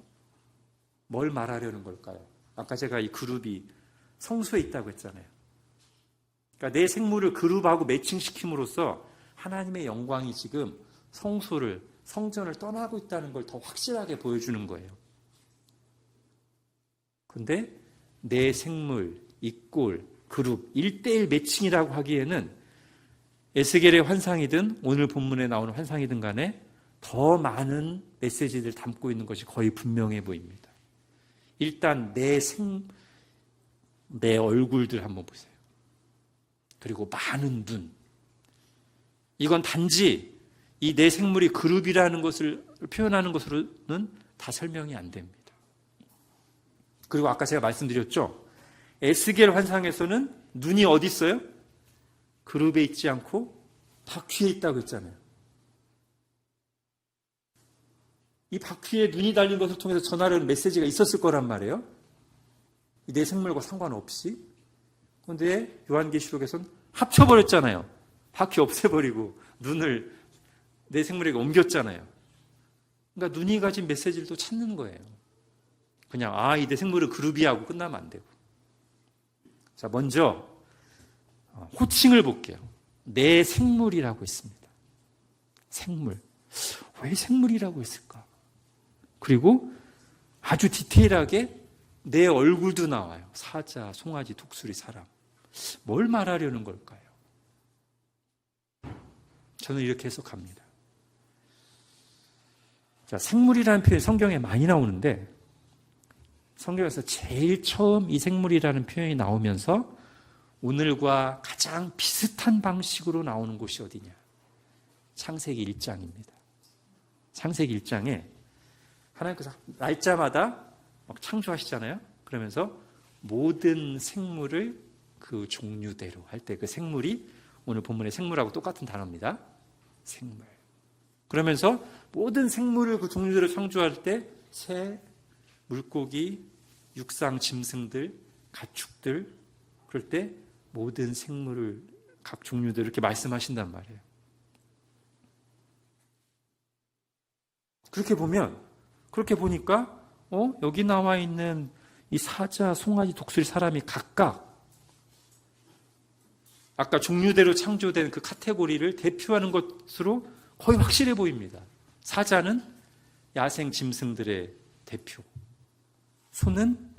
뭘 말하려는 걸까요? 아까 제가 이 그룹이 성소에 있다고 했잖아요. 그러니까 네 생물을 그룹하고 매칭시킴으로써 하나님의 영광이 지금 성전을 떠나고 있다는 걸 더 확실하게 보여주는 거예요. 근데 네 생물, 이꼴, 그룹, 1대1 매칭이라고 하기에는 에스겔의 환상이든 오늘 본문에 나오는 환상이든 간에 더 많은 메시지를 담고 있는 것이 거의 분명해 보입니다. 일단 내 얼굴들 한번 보세요. 그리고 많은 눈. 이건 단지 이 네 생물이 그룹이라는 것을 표현하는 것으로는 다 설명이 안 됩니다. 그리고 아까 제가 말씀드렸죠. 에스겔 환상에서는 눈이 어디 있어요? 그룹에 있지 않고 바퀴에 있다고 했잖아요. 이 바퀴에 눈이 달린 것을 통해서 전하려는 메시지가 있었을 거란 말이에요. 이 네 생물과 상관없이. 그런데 요한계시록에서는 합쳐버렸잖아요. 바퀴 없애버리고 눈을 내 생물에게 옮겼잖아요. 그러니까 눈이 가진 메시지를 또 찾는 거예요. 그냥 이 내 생물은 그룹이야 하고 끝나면 안 되고. 자, 먼저 호칭을 볼게요. 내 생물이라고 했습니다. 생물. 왜 생물이라고 했을까? 그리고 아주 디테일하게 내 얼굴도 나와요. 사자, 송아지, 독수리, 사람. 뭘 말하려는 걸까요? 저는 이렇게 해석합니다. 자, 생물이라는 표현이 성경에 많이 나오는데 성경에서 제일 처음 이 생물이라는 표현이 나오면서 오늘과 가장 비슷한 방식으로 나오는 곳이 어디냐? 창세기 1장입니다. 창세기 1장에 하나님께서 날짜마다 막 창조하시잖아요. 그러면서 모든 생물을 그 종류대로 할 때 그 생물이 오늘 본문의 생물하고 똑같은 단어입니다. 생물. 그러면서 모든 생물을 그 종류대로 창조할 때 새, 물고기, 육상 짐승들, 가축들 그럴 때 모든 생물을 각 종류대로 이렇게 말씀하신단 말이에요. 그렇게 보니까 여기 나와 있는 이 사자, 송아지, 독수리, 사람이 각각 아까 종류대로 창조된 그 카테고리를 대표하는 것으로 거의 확실해 보입니다. 사자는 야생 짐승들의 대표, 소는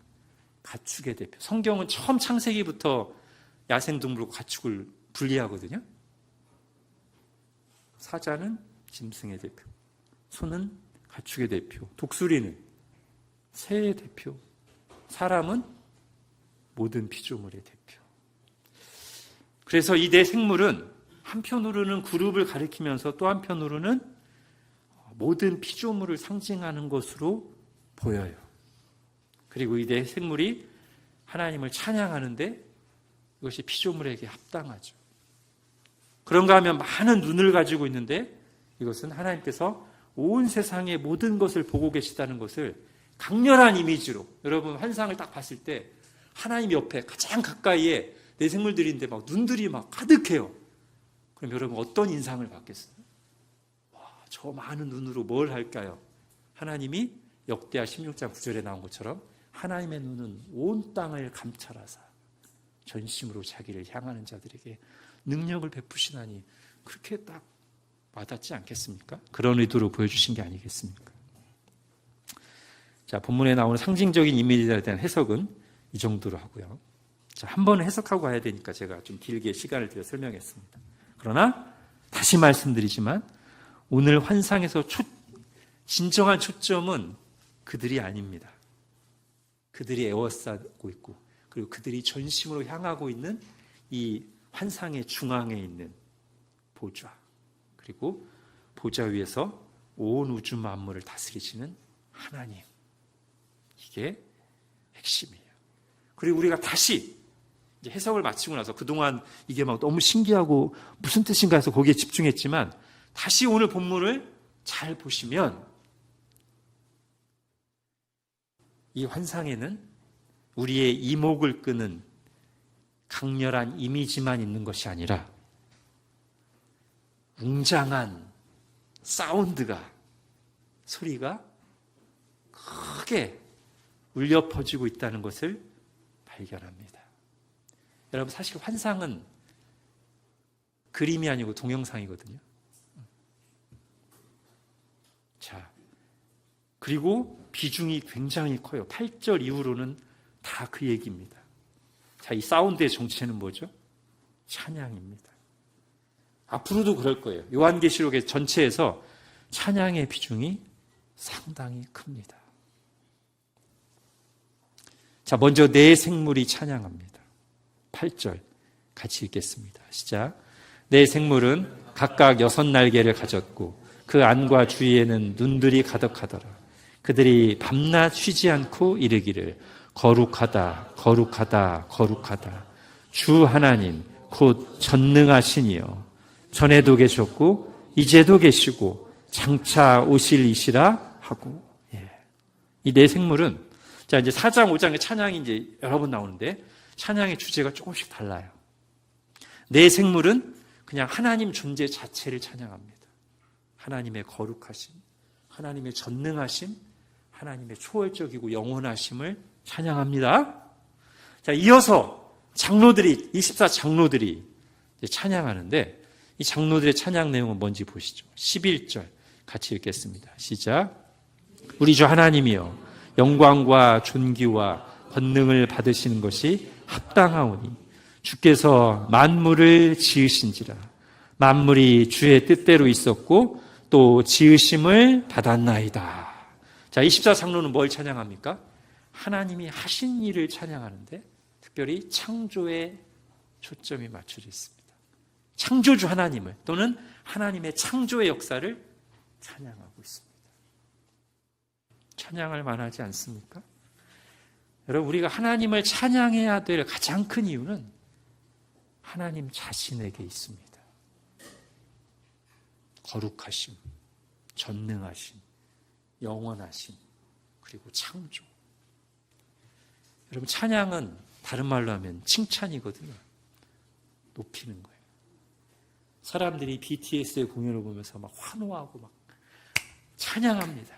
가축의 대표. 성경은 처음 창세기부터 야생동물과 가축을 분리하거든요. 사자는 짐승의 대표, 소는 가축의 대표, 독수리는 새의 대표, 사람은 모든 피조물의 대표. 그래서 이 네 생물은 한편으로는 그룹을 가리키면서 또 한편으로는 모든 피조물을 상징하는 것으로 보여요. 그리고 이 네 생물이 하나님을 찬양하는데 이것이 피조물에게 합당하죠. 그런가 하면 많은 눈을 가지고 있는데 이것은 하나님께서 온 세상의 모든 것을 보고 계시다는 것을 강렬한 이미지로, 여러분 환상을 딱 봤을 때 하나님 옆에 가장 가까이에 내 생물들인데 막 눈들이 막 가득해요. 그럼 여러분 어떤 인상을 받겠어요? 저 많은 눈으로 뭘 할까요? 하나님이 역대하 16장 9절에 나온 것처럼 하나님의 눈은 온 땅을 감찰하사 전심으로 자기를 향하는 자들에게 능력을 베푸시나니, 그렇게 딱 와닿지 않겠습니까? 그런 의도로 보여주신 게 아니겠습니까? 자, 본문에 나오는 상징적인 이미지에 대한 해석은 이 정도로 하고요. 자, 한 번 해석하고 가야 되니까 제가 좀 길게 시간을 들여 설명했습니다. 그러나 다시 말씀드리지만 오늘 환상에서 진정한 초점은 그들이 아닙니다. 그들이 에워싸고 있고, 그리고 그들이 전심으로 향하고 있는 이 환상의 중앙에 있는 보좌, 그리고 보좌 위에서 온 우주 만물을 다스리시는 하나님, 이게 핵심이에요. 그리고 우리가 다시 이제 해석을 마치고 나서 그동안 이게 막 너무 신기하고 무슨 뜻인가 해서 거기에 집중했지만 다시 오늘 본문을 잘 보시면 이 환상에는 우리의 이목을 끄는 강렬한 이미지만 있는 것이 아니라 웅장한 사운드가, 소리가 크게 울려 퍼지고 있다는 것을 발견합니다. 여러분, 사실 환상은 그림이 아니고 동영상이거든요. 자, 그리고 비중이 굉장히 커요. 8절 이후로는 다 그 얘기입니다. 자, 이 사운드의 정체는 뭐죠? 찬양입니다. 앞으로도 그럴 거예요. 요한계시록의 전체에서 찬양의 비중이 상당히 큽니다. 자, 먼저 내 생물이 찬양합니다. 8절 같이 읽겠습니다. 시작. 내 생물은 각각 6날개를 가졌고 그 안과 주위에는 눈들이 가득하더라. 그들이 밤낮 쉬지 않고 이르기를 거룩하다, 거룩하다, 거룩하다. 주 하나님 곧 전능하시니여, 전에도 계셨고 이제도 계시고 장차 오실 이시라 하고. 이 네 생물은, 자, 이제 4장 5장의 찬양이 이제 여러 번 나오는데 찬양의 주제가 조금씩 달라요. 내 생물은 그냥 하나님 존재 자체를 찬양합니다. 하나님의 거룩하심, 하나님의 전능하심, 하나님의 초월적이고 영원하심을 찬양합니다. 자, 이어서 장로들이, 24장로들이 찬양하는데, 이 장로들의 찬양 내용은 뭔지 보시죠. 11절 같이 읽겠습니다. 시작. 우리 주 하나님이여, 영광과 존귀와 권능을 받으시는 것이 합당하오니 주께서 만물을 지으신지라. 만물이 주의 뜻대로 있었고 또 지으심을 받았나이다. 자, 24장로는 뭘 찬양합니까? 하나님이 하신 일을 찬양하는데 특별히 창조에 초점이 맞춰져 있습니다. 창조주 하나님을 또는 하나님의 창조의 역사를 찬양하고 있습니다. 찬양할 만하지 않습니까? 여러분, 우리가 하나님을 찬양해야 될 가장 큰 이유는 하나님 자신에게 있습니다. 거룩하심, 전능하심, 영원하심, 그리고 창조. 여러분, 찬양은 다른 말로 하면 칭찬이거든요. 높이는 거예요. 사람들이 BTS의 공연을 보면서 막 환호하고 막 찬양합니다.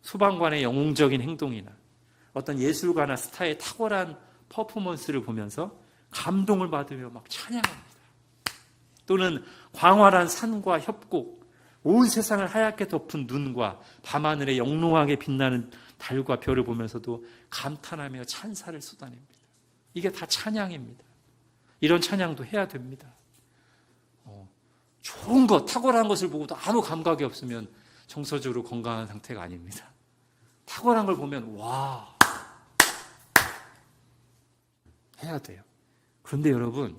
소방관의 영웅적인 행동이나 어떤 예술가나 스타의 탁월한 퍼포먼스를 보면서 감동을 받으며 막 찬양합니다. 또는 광활한 산과 협곡, 온 세상을 하얗게 덮은 눈과 밤하늘에 영롱하게 빛나는 달과 별을 보면서도 감탄하며 찬사를 쏟아냅니다. 이게 다 찬양입니다. 이런 찬양도 해야 됩니다. 좋은 것, 탁월한 것을 보고도 아무 감각이 없으면 정서적으로 건강한 상태가 아닙니다. 탁월한 걸 보면 와 해야 돼요. 그런데 여러분,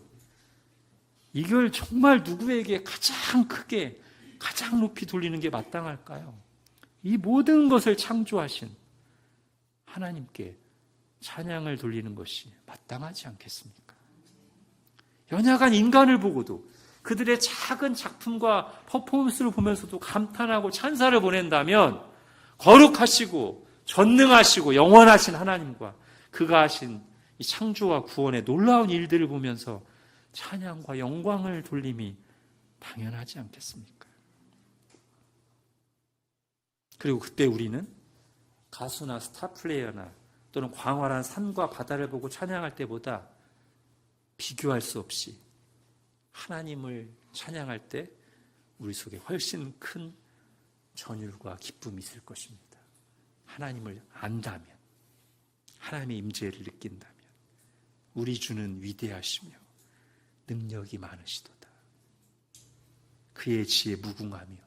이걸 정말 누구에게 가장 크게 가장 높이 돌리는 게 마땅할까요? 이 모든 것을 창조하신 하나님께 찬양을 돌리는 것이 마땅하지 않겠습니까? 연약한 인간을 보고도 그들의 작은 작품과 퍼포먼스를 보면서도 감탄하고 찬사를 보낸다면 거룩하시고 전능하시고 영원하신 하나님과 그가 하신 이 창조와 구원의 놀라운 일들을 보면서 찬양과 영광을 돌림이 당연하지 않겠습니까? 그리고 그때 우리는 가수나 스타 플레이어나 또는 광활한 산과 바다를 보고 찬양할 때보다 비교할 수 없이 하나님을 찬양할 때 우리 속에 훨씬 큰 전율과 기쁨이 있을 것입니다. 하나님을 안다면, 하나님의 임재를 느낀다면 우리 주는 위대하시며 능력이 많으시도다. 그의 지혜 무궁하며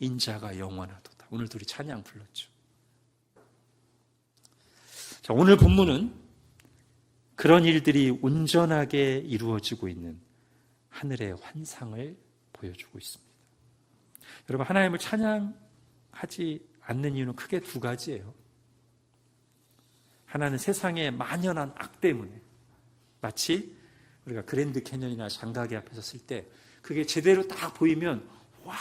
인자가 영원하도다. 오늘도 우리 찬양 불렀죠. 자, 오늘 본문은 그런 일들이 온전하게 이루어지고 있는 하늘의 환상을 보여주고 있습니다. 여러분, 하나님을 찬양하지 않는 이유는 크게 두 가지예요. 하나는 세상의 만연한 악 때문에, 마치 우리가 그랜드 캐년이나 장가게 앞에 섰을 때 그게 제대로 딱 보이면 와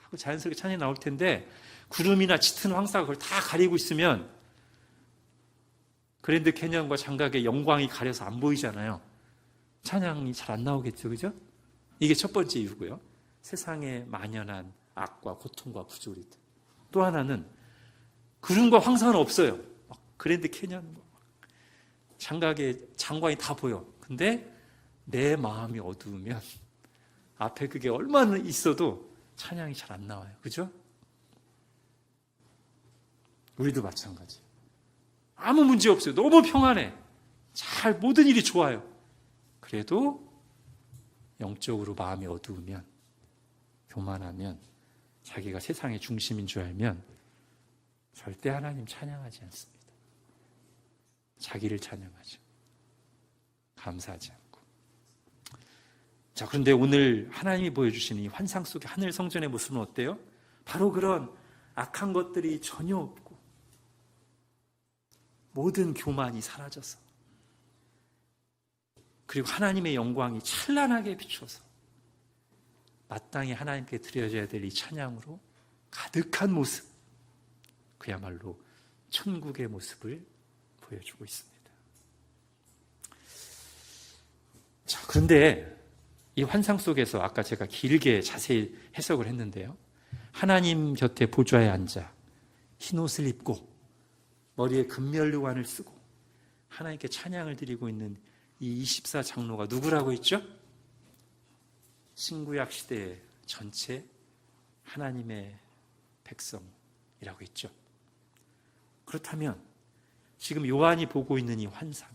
하고 자연스럽게 찬양이 나올 텐데 구름이나 짙은 황사가 그걸 다 가리고 있으면 그랜드 캐년과 장가게 영광이 가려서 안 보이잖아요. 찬양이 잘 안 나오겠죠, 그죠? 이게 첫 번째 이유고요. 세상에 만연한 악과 고통과 부조리. 또 하나는 구름과 황사는 없어요. 그랜드 캐년, 장가게 장관이 다 보여. 근데 내 마음이 어두우면 앞에 그게 얼마나 있어도 찬양이 잘 안 나와요. 그죠? 우리도 마찬가지. 아무 문제 없어요. 너무 평안해. 잘 모든 일이 좋아요. 그래도 영적으로 마음이 어두우면, 교만하면, 자기가 세상의 중심인 줄 알면 절대 하나님 찬양하지 않습니다. 자기를 찬양하죠. 감사하지 않고. 자, 그런데 오늘 하나님이 보여주시는 이 환상 속의 하늘 성전의 모습은 어때요? 바로 그런 악한 것들이 전혀 없고 모든 교만이 사라져서, 그리고 하나님의 영광이 찬란하게 비춰서 마땅히 하나님께 드려져야 될 이 찬양으로 가득한 모습, 그야말로 천국의 모습을 보여주고 있습니다. 자, 그런데 이 환상 속에서 아까 제가 길게 자세히 해석을 했는데요. 하나님 곁에 보좌에 앉아 흰 옷을 입고 머리에 금면류관을 쓰고 하나님께 찬양을 드리고 있는 이 24장로가 누구라고 했죠? 신구약 시대의 전체 하나님의 백성이라고 했죠. 그렇다면 지금 요한이 보고 있는 이 환상,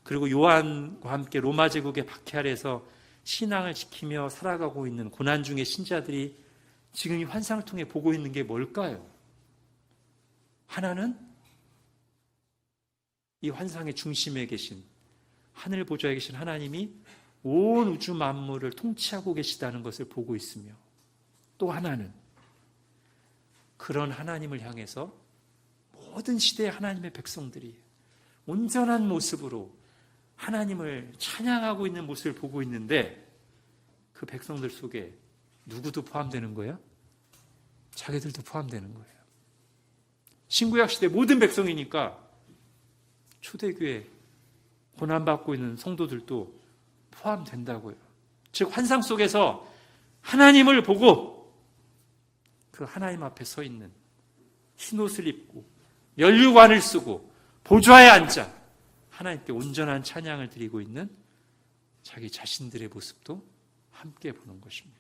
그리고 요한과 함께 로마 제국의 박해 아래에서 신앙을 지키며 살아가고 있는 고난 중의 신자들이 지금 이 환상을 통해 보고 있는 게 뭘까요? 하나는 이 환상의 중심에 계신 하늘 보좌에 계신 하나님이 온 우주 만물을 통치하고 계시다는 것을 보고 있으며, 또 하나는 그런 하나님을 향해서 모든 시대의 하나님의 백성들이 온전한 모습으로 하나님을 찬양하고 있는 모습을 보고 있는데, 그 백성들 속에 누구도 포함되는 거예요? 자기들도 포함되는 거예요. 신구약 시대 모든 백성이니까 초대교회 고난받고 있는 성도들도 포함된다고요. 즉 환상 속에서 하나님을 보고 그 하나님 앞에 서 있는, 흰옷을 입고 면류관을 쓰고 보좌에 앉아 하나님께 온전한 찬양을 드리고 있는 자기 자신들의 모습도 함께 보는 것입니다.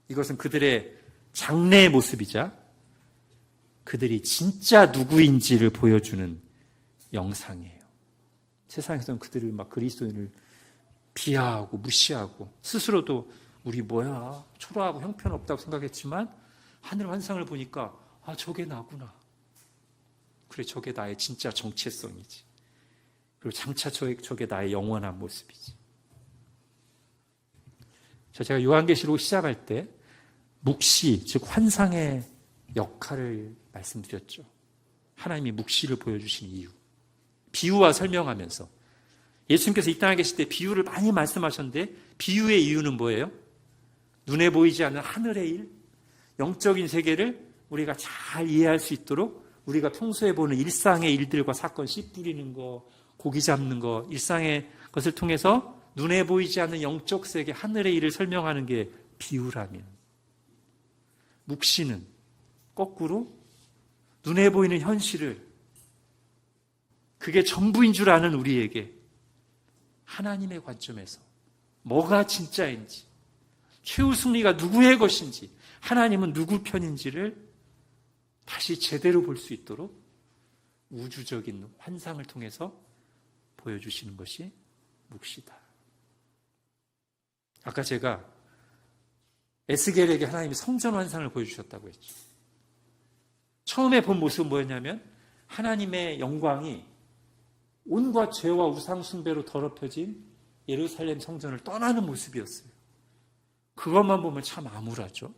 이것은 그들의 장래의 모습이자 그들이 진짜 누구인지를 보여주는 영상이에요. 세상에서는 그들을 막 그리스도인을 비하하고 무시하고 스스로도 우리 뭐야 초라하고 형편없다고 생각했지만 하늘 환상을 보니까 아 저게 나구나. 그래 저게 나의 진짜 정체성이지. 그리고 장차 저게 나의 영원한 모습이지. 제가 요한계시록 시작할 때 묵시, 즉 환상의 역할을 말씀드렸죠. 하나님이 묵시를 보여주신 이유, 비유와 설명하면서 예수님께서 이 땅에 계실 때 비유를 많이 말씀하셨는데, 비유의 이유는 뭐예요? 눈에 보이지 않는 하늘의 일, 영적인 세계를 우리가 잘 이해할 수 있도록 우리가 평소에 보는 일상의 일들과 사건, 씨 뿌리는 거, 고기 잡는 거, 일상의 것을 통해서 눈에 보이지 않는 영적 세계, 하늘의 일을 설명하는 게 비유라면, 묵시는 거꾸로 눈에 보이는 현실을 그게 전부인 줄 아는 우리에게 하나님의 관점에서 뭐가 진짜인지, 최후 승리가 누구의 것인지, 하나님은 누구 편인지를 다시 제대로 볼 수 있도록 우주적인 환상을 통해서 보여주시는 것이 묵시다. 아까 제가 에스겔에게 하나님이 성전 환상을 보여주셨다고 했죠. 처음에 본 모습은 뭐였냐면 하나님의 영광이 온갖 죄와 우상 숭배로 더럽혀진 예루살렘 성전을 떠나는 모습이었어요. 그것만 보면 참 암울하죠.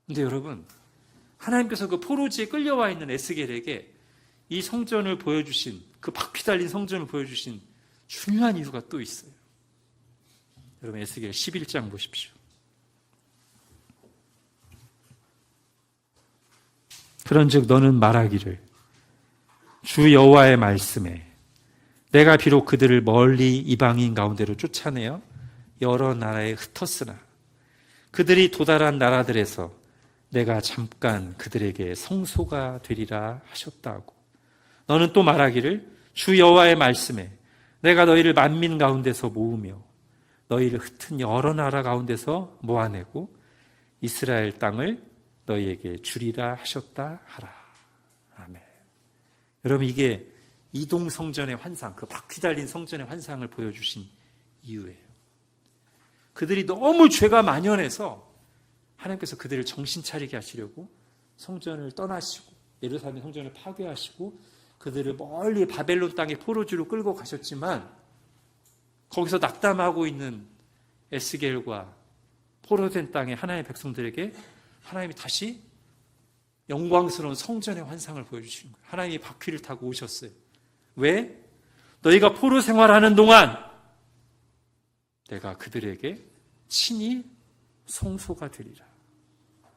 근데 여러분, 하나님께서 그 포로지에 끌려와 있는 에스겔에게 이 성전을 보여주신, 그 바퀴 달린 성전을 보여주신 중요한 이유가 또 있어요. 여러분 에스겔 11장 보십시오. 그런즉 너는 말하기를 주 여호와의 말씀에 내가 비록 그들을 멀리 이방인 가운데로 쫓아내어 여러 나라에 흩었으나 그들이 도달한 나라들에서 내가 잠깐 그들에게 성소가 되리라 하셨다고. 너는 또 말하기를 주 여호와의 말씀에 내가 너희를 만민 가운데서 모으며 너희를 흩은 여러 나라 가운데서 모아내고 이스라엘 땅을 너희에게 주리라 하셨다 하라. 아멘. 여러분 이게 이동 성전의 환상, 그 바퀴 달린 성전의 환상을 보여주신 이유예요. 그들이 너무 죄가 만연해서 하나님께서 그들을 정신 차리게 하시려고 성전을 떠나시고 예루살렘 성전을 파괴하시고 그들을 멀리 바벨론 땅의 포로지로 끌고 가셨지만 거기서 낙담하고 있는 에스겔과 포로된 땅의 하나님의 백성들에게 하나님이 다시 영광스러운 성전의 환상을 보여주시는 거예요. 하나님이 바퀴를 타고 오셨어요. 왜? 너희가 포로 생활하는 동안 내가 그들에게 친히 성소가 되리라.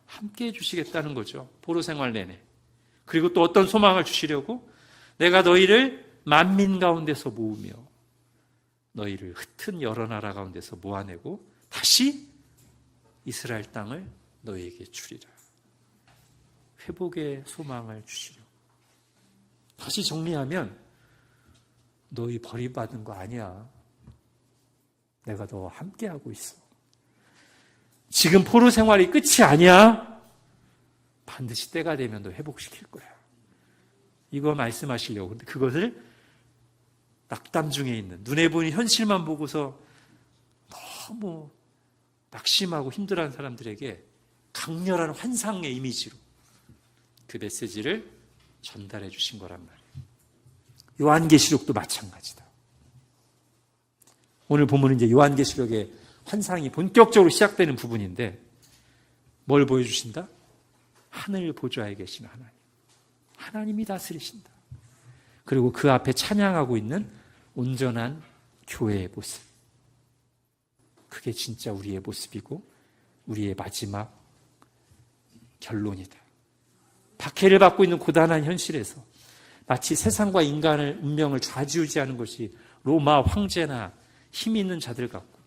함께 해주시겠다는 거죠. 포로 생활 내내. 그리고 또 어떤 소망을 주시려고? 내가 너희를 만민 가운데서 모으며 너희를 흩은 여러 나라 가운데서 모아내고 다시 이스라엘 땅을 너희에게 주리라. 회복의 소망을 주시려. 다시 정리하면 너희 버림받은 거 아니야. 내가 너와 함께하고 있어. 지금 포로 생활이 끝이 아니야. 반드시 때가 되면 너 회복시킬 거야. 이거 말씀하시려고. 근데 그것을 낙담 중에 있는, 눈에 보이는 현실만 보고서 너무 낙심하고 힘들어하는 사람들에게 강렬한 환상의 이미지로 그 메시지를 전달해 주신 거란 말이에요. 요한계시록도 마찬가지다. 오늘 본문은 이제 요한계시록의 환상이 본격적으로 시작되는 부분인데 뭘 보여주신다? 하늘 보좌에 계신 하나님. 하나님이 다스리신다. 그리고 그 앞에 찬양하고 있는 온전한 교회의 모습. 그게 진짜 우리의 모습이고 우리의 마지막 결론이다. 박해를 받고 있는 고단한 현실에서 마치 세상과 인간의 운명을 좌지우지하는 것이 로마 황제나 힘 있는 자들 같고,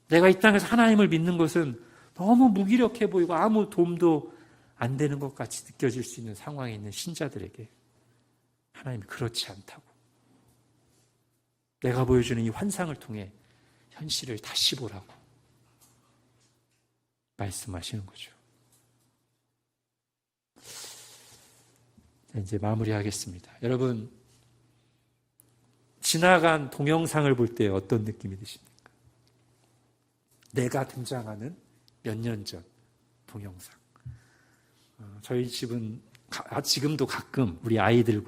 내가 이 땅에서 하나님을 믿는 것은 너무 무기력해 보이고 아무 도움도 안 되는 것 같이 느껴질 수 있는 상황에 있는 신자들에게 하나님이 그렇지 않다고, 내가 보여주는 이 환상을 통해 현실을 다시 보라고 말씀하시는 거죠. 이제 마무리하겠습니다. 여러분, 지나간 동영상을 볼 때 어떤 느낌이 드십니까? 내가 등장하는 몇 년 전 동영상. 저희 집은 지금도 가끔 우리 아이들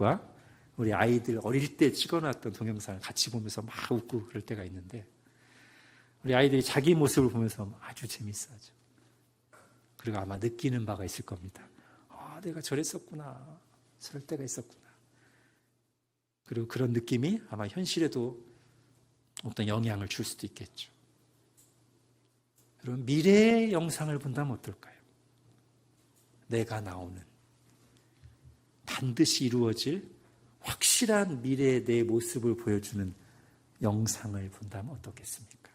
어릴 때 찍어놨던 동영상을 같이 보면서 막 웃고 그럴 때가 있는데, 우리 아이들이 자기 모습을 보면서 아주 재밌어하죠. 그리고 아마 느끼는 바가 있을 겁니다. 내가 저랬었구나. 저럴 때가 있었구나. 그리고 그런 느낌이 아마 현실에도 어떤 영향을 줄 수도 있겠죠. 여러분, 미래의 영상을 본다면 어떨까요? 내가 나오는 반드시 이루어질 확실한 미래의 내 모습을 보여주는 영상을 본다면 어떻겠습니까?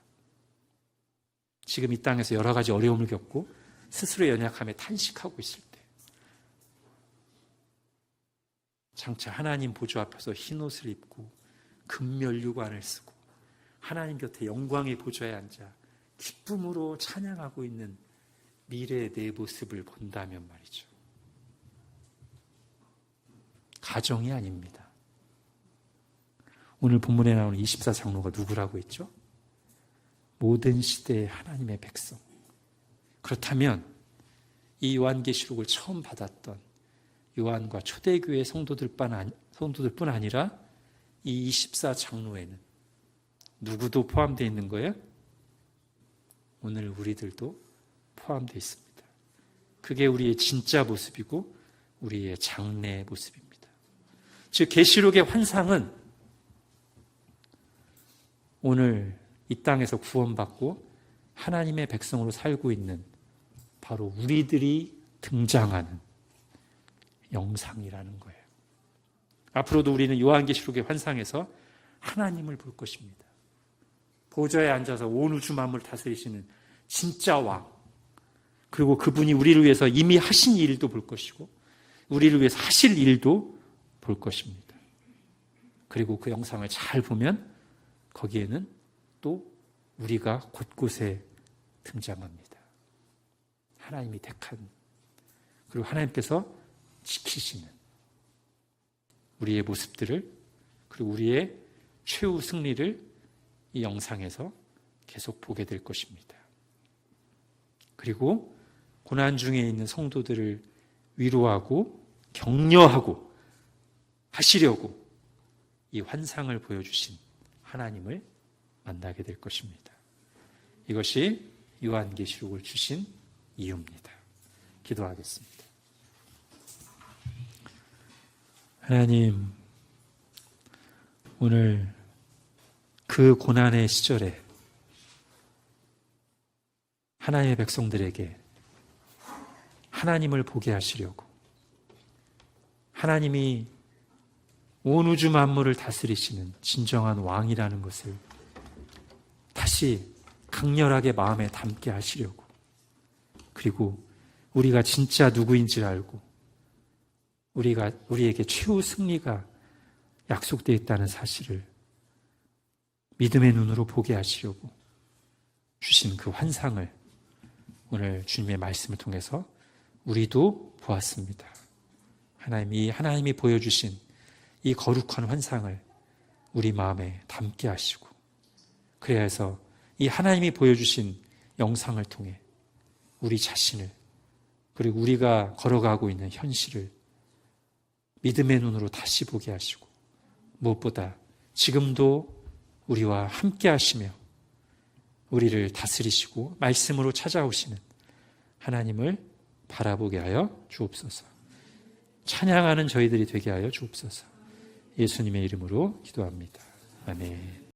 지금 이 땅에서 여러 가지 어려움을 겪고 스스로의 연약함에 탄식하고 있을 때, 장차 하나님 보좌 앞에서 흰옷을 입고 금면류관을 쓰고 하나님 곁에 영광의 보좌에 앉아 기쁨으로 찬양하고 있는 미래의 내 모습을 본다면 말이죠. 가정이 아닙니다. 오늘 본문에 나오는 24장로가 누구라고 했죠? 모든 시대의 하나님의 백성. 그렇다면 이 요한계시록을 처음 받았던 요한과 초대교회 성도들뿐 아니라 이 24장로에는 누구도 포함되어 있는 거예요? 오늘 우리들도 포함되어 있습니다. 그게 우리의 진짜 모습이고 우리의 장래의 모습입니다. 즉 계시록의 환상은 오늘 이 땅에서 구원받고 하나님의 백성으로 살고 있는 바로 우리들이 등장하는 영상이라는 거예요. 앞으로도 우리는 요한계시록의 환상에서 하나님을 볼 것입니다. 보좌에 앉아서 온 우주 만물을 다스리시는 진짜 왕, 그리고 그분이 우리를 위해서 이미 하신 일도 볼 것이고 우리를 위해서 하실 일도 볼 것입니다. 그리고 그 영상을 잘 보면 거기에는 또 우리가 곳곳에 등장합니다. 하나님이 택한, 그리고 하나님께서 지키시는 우리의 모습들을, 그리고 우리의 최후 승리를 이 영상에서 계속 보게 될 것입니다. 그리고 고난 중에 있는 성도들을 위로하고 격려하고 하시려고 이 환상을 보여주신 하나님을 만나게 될 것입니다. 이것이 요한계시록을 주신 이유입니다. 기도하겠습니다. 하나님, 오늘 그 고난의 시절에 하나님의 백성들에게 하나님을 보게 하시려고, 하나님이 온 우주 만물을 다스리시는 진정한 왕이라는 것을 다시 강렬하게 마음에 담게 하시려고, 그리고 우리가 진짜 누구인지를 알고 우리에게 최후 승리가 약속되어 있다는 사실을 믿음의 눈으로 보게 하시려고 주신 그 환상을 오늘 주님의 말씀을 통해서 우리도 보았습니다. 하나님이 보여주신 이 거룩한 환상을 우리 마음에 담게 하시고, 그래야 해서 이 하나님이 보여주신 영상을 통해 우리 자신을, 그리고 우리가 걸어가고 있는 현실을 믿음의 눈으로 다시 보게 하시고, 무엇보다 지금도 우리와 함께 하시며 우리를 다스리시고 말씀으로 찾아오시는 하나님을 바라보게 하여 주옵소서. 찬양하는 저희들이 되게 하여 주옵소서. 예수님의 이름으로 기도합니다. 아멘.